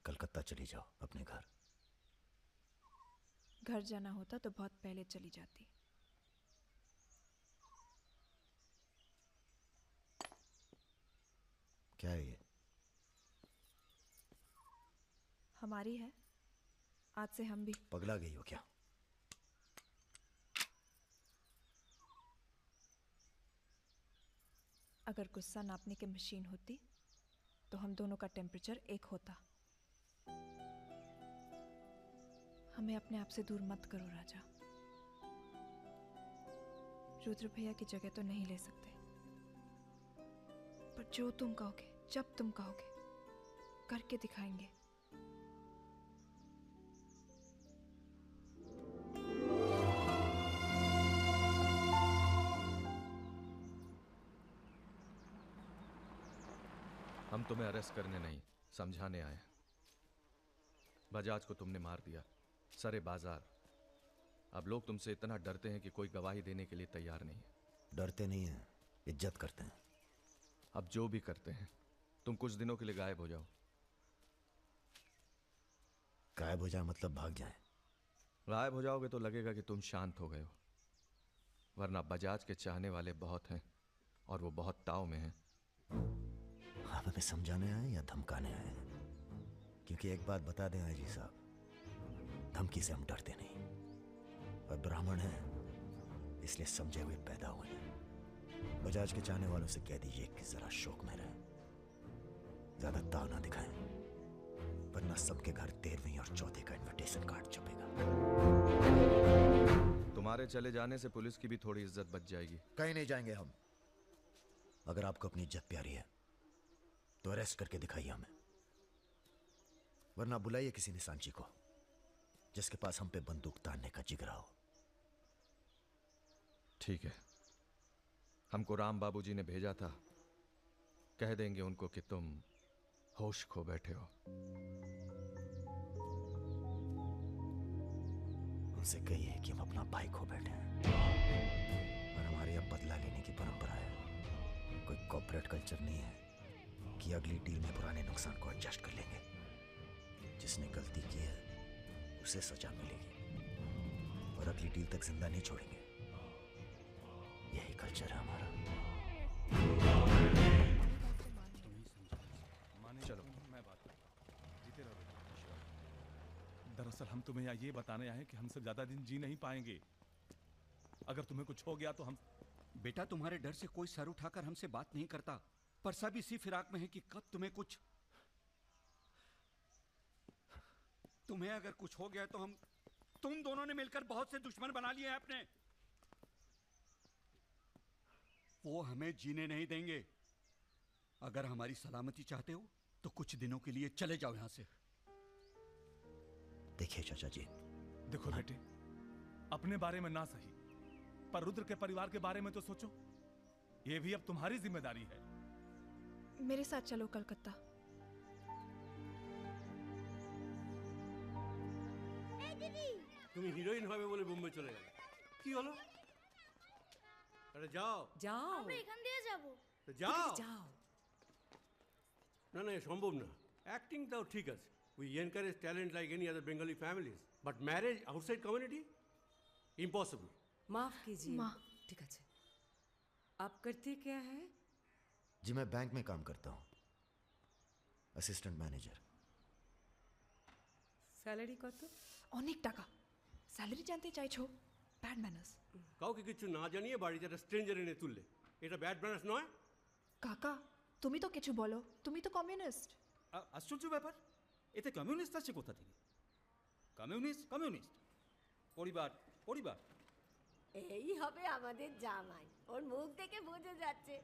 कलकत्ता चली जाओ अपने घर। घर जाना होता तो बहुत पहले चली जाती। क्या है ये? हमारी है, आज से हम भी। पगला गई हो क्या? अगर गुस्सा नापने की मशीन होती तो हम दोनों का टेम्परेचर एक होता। हमें अपने आप से दूर मत करो राजा। रुद्र भैया की जगह तो नहीं ले सकते, पर जो तुम कहोगे, जब तुम कहोगे, करके दिखाएंगे। हम तुम्हें अरेस्ट करने नहीं, समझाने आए हैं। बजाज को तुमने मार दिया, सरे बाजार। अब लोग तुमसे इतना डरते हैं कि कोई गवाही देने के लिए तैयार नहीं है। डरते नहीं हैं, इज्जत करते हैं। अब जो भी करते हैं, तुम कुछ दिनों के लिए गायब हो जाओ। गायब हो जाए मतलब भाग जाए? गायब हो जाओगे तो लगेगा कि तुम शांत हो गए हो, वरना बजाज के चाहने वाले बहुत हैं और वो बहुत ताव में हैं। आप हमें समझाने आए या धमकाने आए? क्योंकि एक बात बता दें आजी साहब, धमकी से हम डरते नहीं, और ब्राह्मण हैं इसलिए समझे हुए पैदा हुए हैं। बजाज के चाहने वालों से कह दीजिए कि जरा शौक में रहें, ज्यादा ताव ना दिखाएं, वरना सबके घर 13वीं और 14 का इनविटेशन कार्ड छपेगा। तुम्हारे चले जाने से पुलिस की भी थोड़ी इज्जत बच जाएगी। कहीं नहीं जाएंगे हम। अगर आपको अपनी इज्जत प्यारी है तो अरेस्ट करके दिखाइए हमें, वरना बुलाइए किसी निशानची को जिसके पास हम पे बंदूक तानने का जिगरा हो। ठीक है, हमको राम बाबूजी ने भेजा था, कह देंगे उनको कि तुम होश खो बैठे हो। उनसे कहिए कि हम अपना भाई खो बैठे हैं और हमारे अब बदला लेने की परंपरा है। कोई कॉर्पोरेट कल्चर नहीं है कि अगली डील में पुराने नुकसान को एडजस्ट कर लेंगे। जिसने गलती की है उसे सजा मिलेगी और अगली डील तक जिंदा नहीं छोड़ेंगे। यही कल्चर है हमारा। चलो मैं बात जीते रहो। दरअसल हम तुम्हें यहाँ ये बताने आए हैं कि हमसे ज्यादा दिन जी नहीं पाएंगे। अगर तुम्हें कुछ हो गया तो हम। बेटा तुम्हारे डर से कोई सर उठाकर हमसे बात नहीं करता, पर सब इसी फिराक में है कि कब तुम्हें अगर कुछ हो गया तो तुम दोनों ने मिलकर बहुत से दुश्मन बना लिए हैं अपने। वो हमें जीने नहीं देंगे। अगर हमारी सलामती चाहते हो तो कुछ दिनों के लिए चले जाओ यहां से। देखिए चाचा जी, देखो बेटे, अपने बारे में ना सही पर रुद्र के परिवार के बारे में तो सोचो। ये भी अब तुम्हारी जिम्मेदारी है। मेरे साथ चलो कलकत्ता। তুমি হিরোইন হবে বলে বোম্বে চলে গেলে, কি হলো? আরে যাও যাও, আমরা এখান দিয়ে যাব। তো যাও যাও। না না, সম্ভব না। অ্যাক্টিংটাও ঠিক আছে, we encourage talent like any other Bengali families, but marriage outside community impossible. माफ कीजिए। ठीक है, आप करते क्या है? जी मैं बैंक में काम करता हूँ, असिस्टेंट मैनेजर। স্যালারি কত? অনেক টাকা। স্যালারি জানতে চাইছো? Bad manners. কাউকে কিছু না জানিয়ে বাড়িতে একটা স্ট্রেঞ্জার এনে তুললে, এটা ব্যাড ম্যানার্স নয়? কাকা তুমি তো কিছু বলো, তুমি তো কমিউনিস্ট। আশ্চর্য ব্যাপার, এতে কমিউনিস্ট আছে কোথা থেকে? কমিউনিস্ট কমিউনিস্ট, পরিবার পরিবার। এই হবে আমাদের জামাই, ওর মুখ দেখে বোঝা যাচ্ছে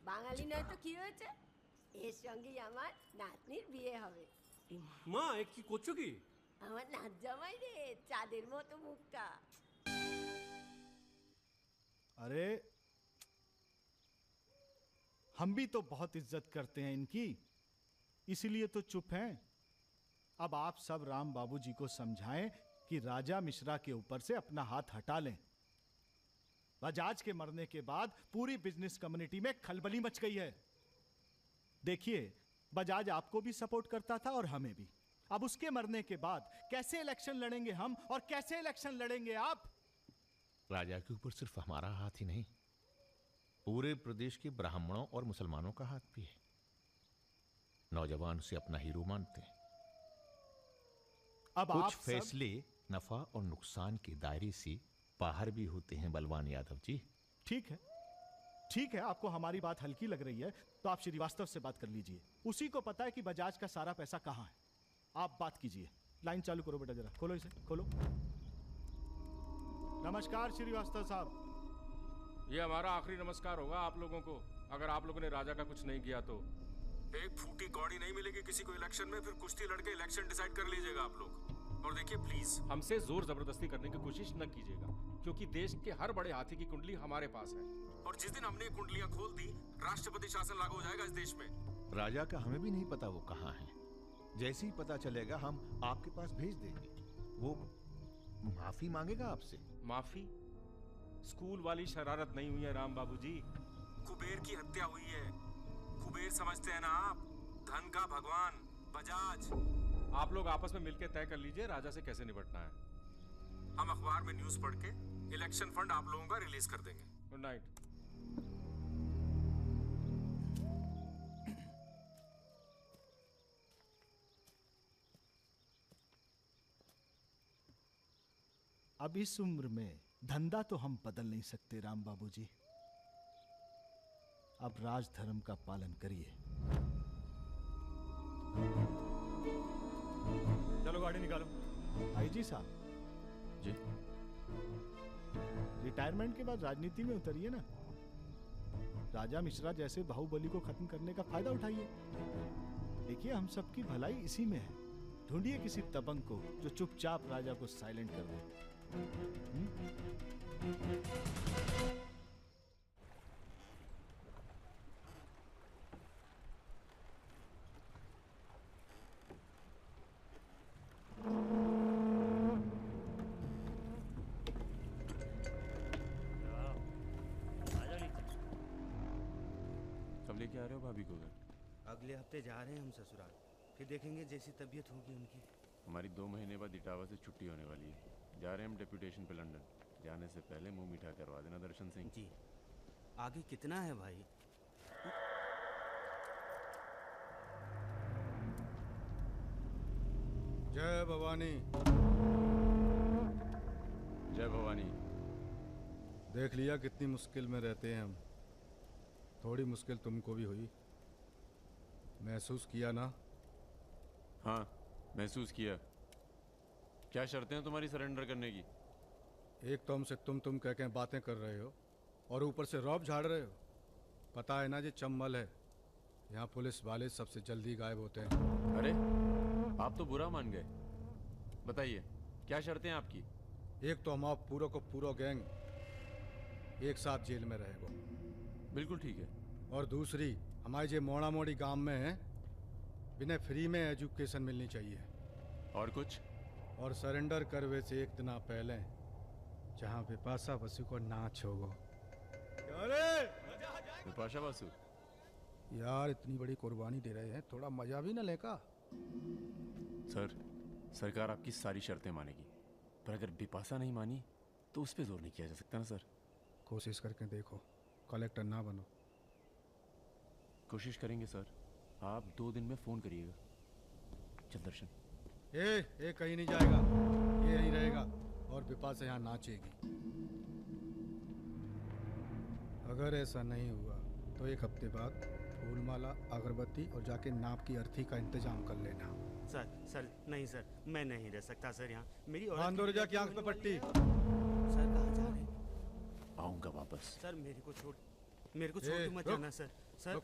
বাঙালি নয় তো কি হয়েছে, এর সঙ্গেই আমার নাতনির বিয়ে হবে। মা এ কি করছো কি? আমার নাত জামাই রে, চাঁদের মতো মুখটা। अरे हम भी तो बहुत इज्जत करते हैं इनकी, इसीलिए तो चुप हैं। अब आप सब राम बाबूजी को समझाएं कि राजा मिश्रा के ऊपर से अपना हाथ हटा लें। बजाज के मरने के बाद पूरी बिजनेस कम्युनिटी में खलबली मच गई है। देखिए, बजाज आपको भी सपोर्ट करता था और हमें भी। अब उसके मरने के बाद कैसे इलेक्शन लड़ेंगे हम और कैसे इलेक्शन लड़ेंगे आप? राजा के ऊपर सिर्फ हमारा हाथ ही नहीं, पूरे प्रदेश के ब्राह्मणों और मुसलमानों का हाथ भी है। नौजवान उसे अपना हीरो मानते हैं। अब कुछ आप फैसले नफा और नुकसान के दायरे से बाहर भी होते हैं बलवान यादव जी। ठीक है, ठीक है, आपको हमारी बात हल्की लग रही है तो आप श्रीवास्तव से बात कर लीजिए। उसी को पता है कि बजाज का सारा पैसा कहाँ है। आप बात कीजिए। लाइन चालू करो बेटा, जरा खोलो इसे, खोलो। नमस्कार श्रीवास्तव साहब। ये हमारा आखिरी नमस्कार होगा आप लोगों को, अगर आप लोगों ने राजा का कुछ नहीं किया तो। एक फूटी कौड़ी नहीं मिलेगी किसी को इलेक्शन में, फिर कुश्ती लड़के इलेक्शन डिसाइड कर लीजिएगा आप लोग। और देखिए प्लीज हमसे जोर जबरदस्ती करने की कोशिश न कीजिएगा, क्योंकि देश के हर बड़े हाथी की कुंडली हमारे पास है, और जिस दिन हमने कुंडलियां खोल दी, राष्ट्रपति शासन लागू हो जाएगा इस देश में। राजा का हमें भी नहीं पता वो कहाँ है। जैसे ही पता चलेगा हम आपके पास भेज देंगे। वो माफी मांगेगा आपसे। माफी? स्कूल वाली शरारत नहीं हुई है राम बाबूजी। कुबेर की हत्या हुई है। कुबेर समझते हैं ना आप, धन का भगवान बजाज। आप लोग आपस में मिलकर तय कर लीजिए राजा से कैसे निपटना है। हम अखबार में न्यूज़ पढ़ के इलेक्शन फंड आप लोगों का रिलीज कर देंगे। Good night. अब इस उम्र में धंधा तो हम बदल नहीं सकते राम बाबूजी। अब राजधर्म का पालन करिए। चलो गाड़ी निकालो। आईजी साहब जी, रिटायरमेंट के बाद राजनीति में उतरिए ना। राजा मिश्रा जैसे बाहुबली को खत्म करने का फायदा उठाइए। देखिए हम सबकी भलाई इसी में है। ढूंढिए किसी दबंग को जो चुपचाप राजा को साइलेंट कर दे। कब लेके आ रहे हो भाभी को घर? अगले हफ्ते जा रहे हैं हम ससुराल, फिर देखेंगे जैसी तबीयत होगी उनकी। हमारी 2 महीने बाद इटावा से छुट्टी होने वाली है। जा रहे हैं हम डेप्यूटेशन पे लंदन। जाने से पहले मुंह मीठा करवा देना दर्शन सिंह जी। आगे कितना है भाई? जय भवानी। जय भवानी। देख लिया कितनी मुश्किल में रहते हैं हम। थोड़ी मुश्किल तुमको भी हुई, महसूस किया ना? हाँ महसूस किया। क्या शर्तें हैं तुम्हारी सरेंडर करने की? एक तो हमसे तुम कह के बातें कर रहे हो और ऊपर से रौब झाड़ रहे हो। पता है ना ये चंबल है, यहाँ पुलिस वाले सबसे जल्दी गायब होते हैं। अरे आप तो बुरा मान गए। बताइए क्या शर्तें हैं आपकी? एक तो हम आप पूरा को पूरा गैंग एक साथ जेल में रहेगा। बिल्कुल ठीक है। और दूसरी हमारे जो मोड़ा मोड़ी गांव में है, बिना फ्री में एजुकेशन मिलनी चाहिए। और कुछ? और सरेंडर करवे से एक दिन पहले जहाँ विपाशा बसु को नाच होगा। विपाशा बसु यार इतनी बड़ी कुर्बानी दे रहे हैं, थोड़ा मजा भी न लेगा? सर सरकार आपकी सारी शर्तें मानेगी, पर अगर बिपाशा नहीं मानी तो उस पर जोर नहीं किया जा सकता ना सर। कोशिश करके देखो, कलेक्टर ना बनो। कोशिश करेंगे सर। आप 2 दिन में फोन करिएगा। चल दर्शन। ए कहीं नहीं जाएगा, ये यहीं रहेगा और बिपाशा यहाँ नाचेगी। अगर ऐसा नहीं हुआ तो 1 हफ्ते बाद फूलमाला, अगरबत्ती और जाके नाप की अर्थी का इंतजाम कर लेना। सर नहीं सर, मैं नहीं रह सकता सर यहाँ। मेरी औरत की आंख पे पट्टी। सर कहाँ जा रहे हैं? आऊंगा वापस। सर मेरे को छोड़ के मत जाना सर। सर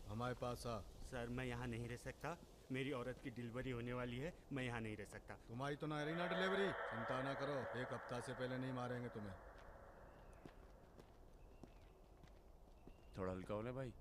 हमारे पास आ। सर मैं यहाँ नहीं रह सकता, मेरी औरत की डिलीवरी होने वाली है, मैं यहाँ नहीं रह सकता। तुम्हारी तो ना रही ना डिलीवरी, चिंता ना करो, 1 हफ्ता से पहले नहीं मारेंगे तुम्हें। थोड़ा हल्का हो ले भाई।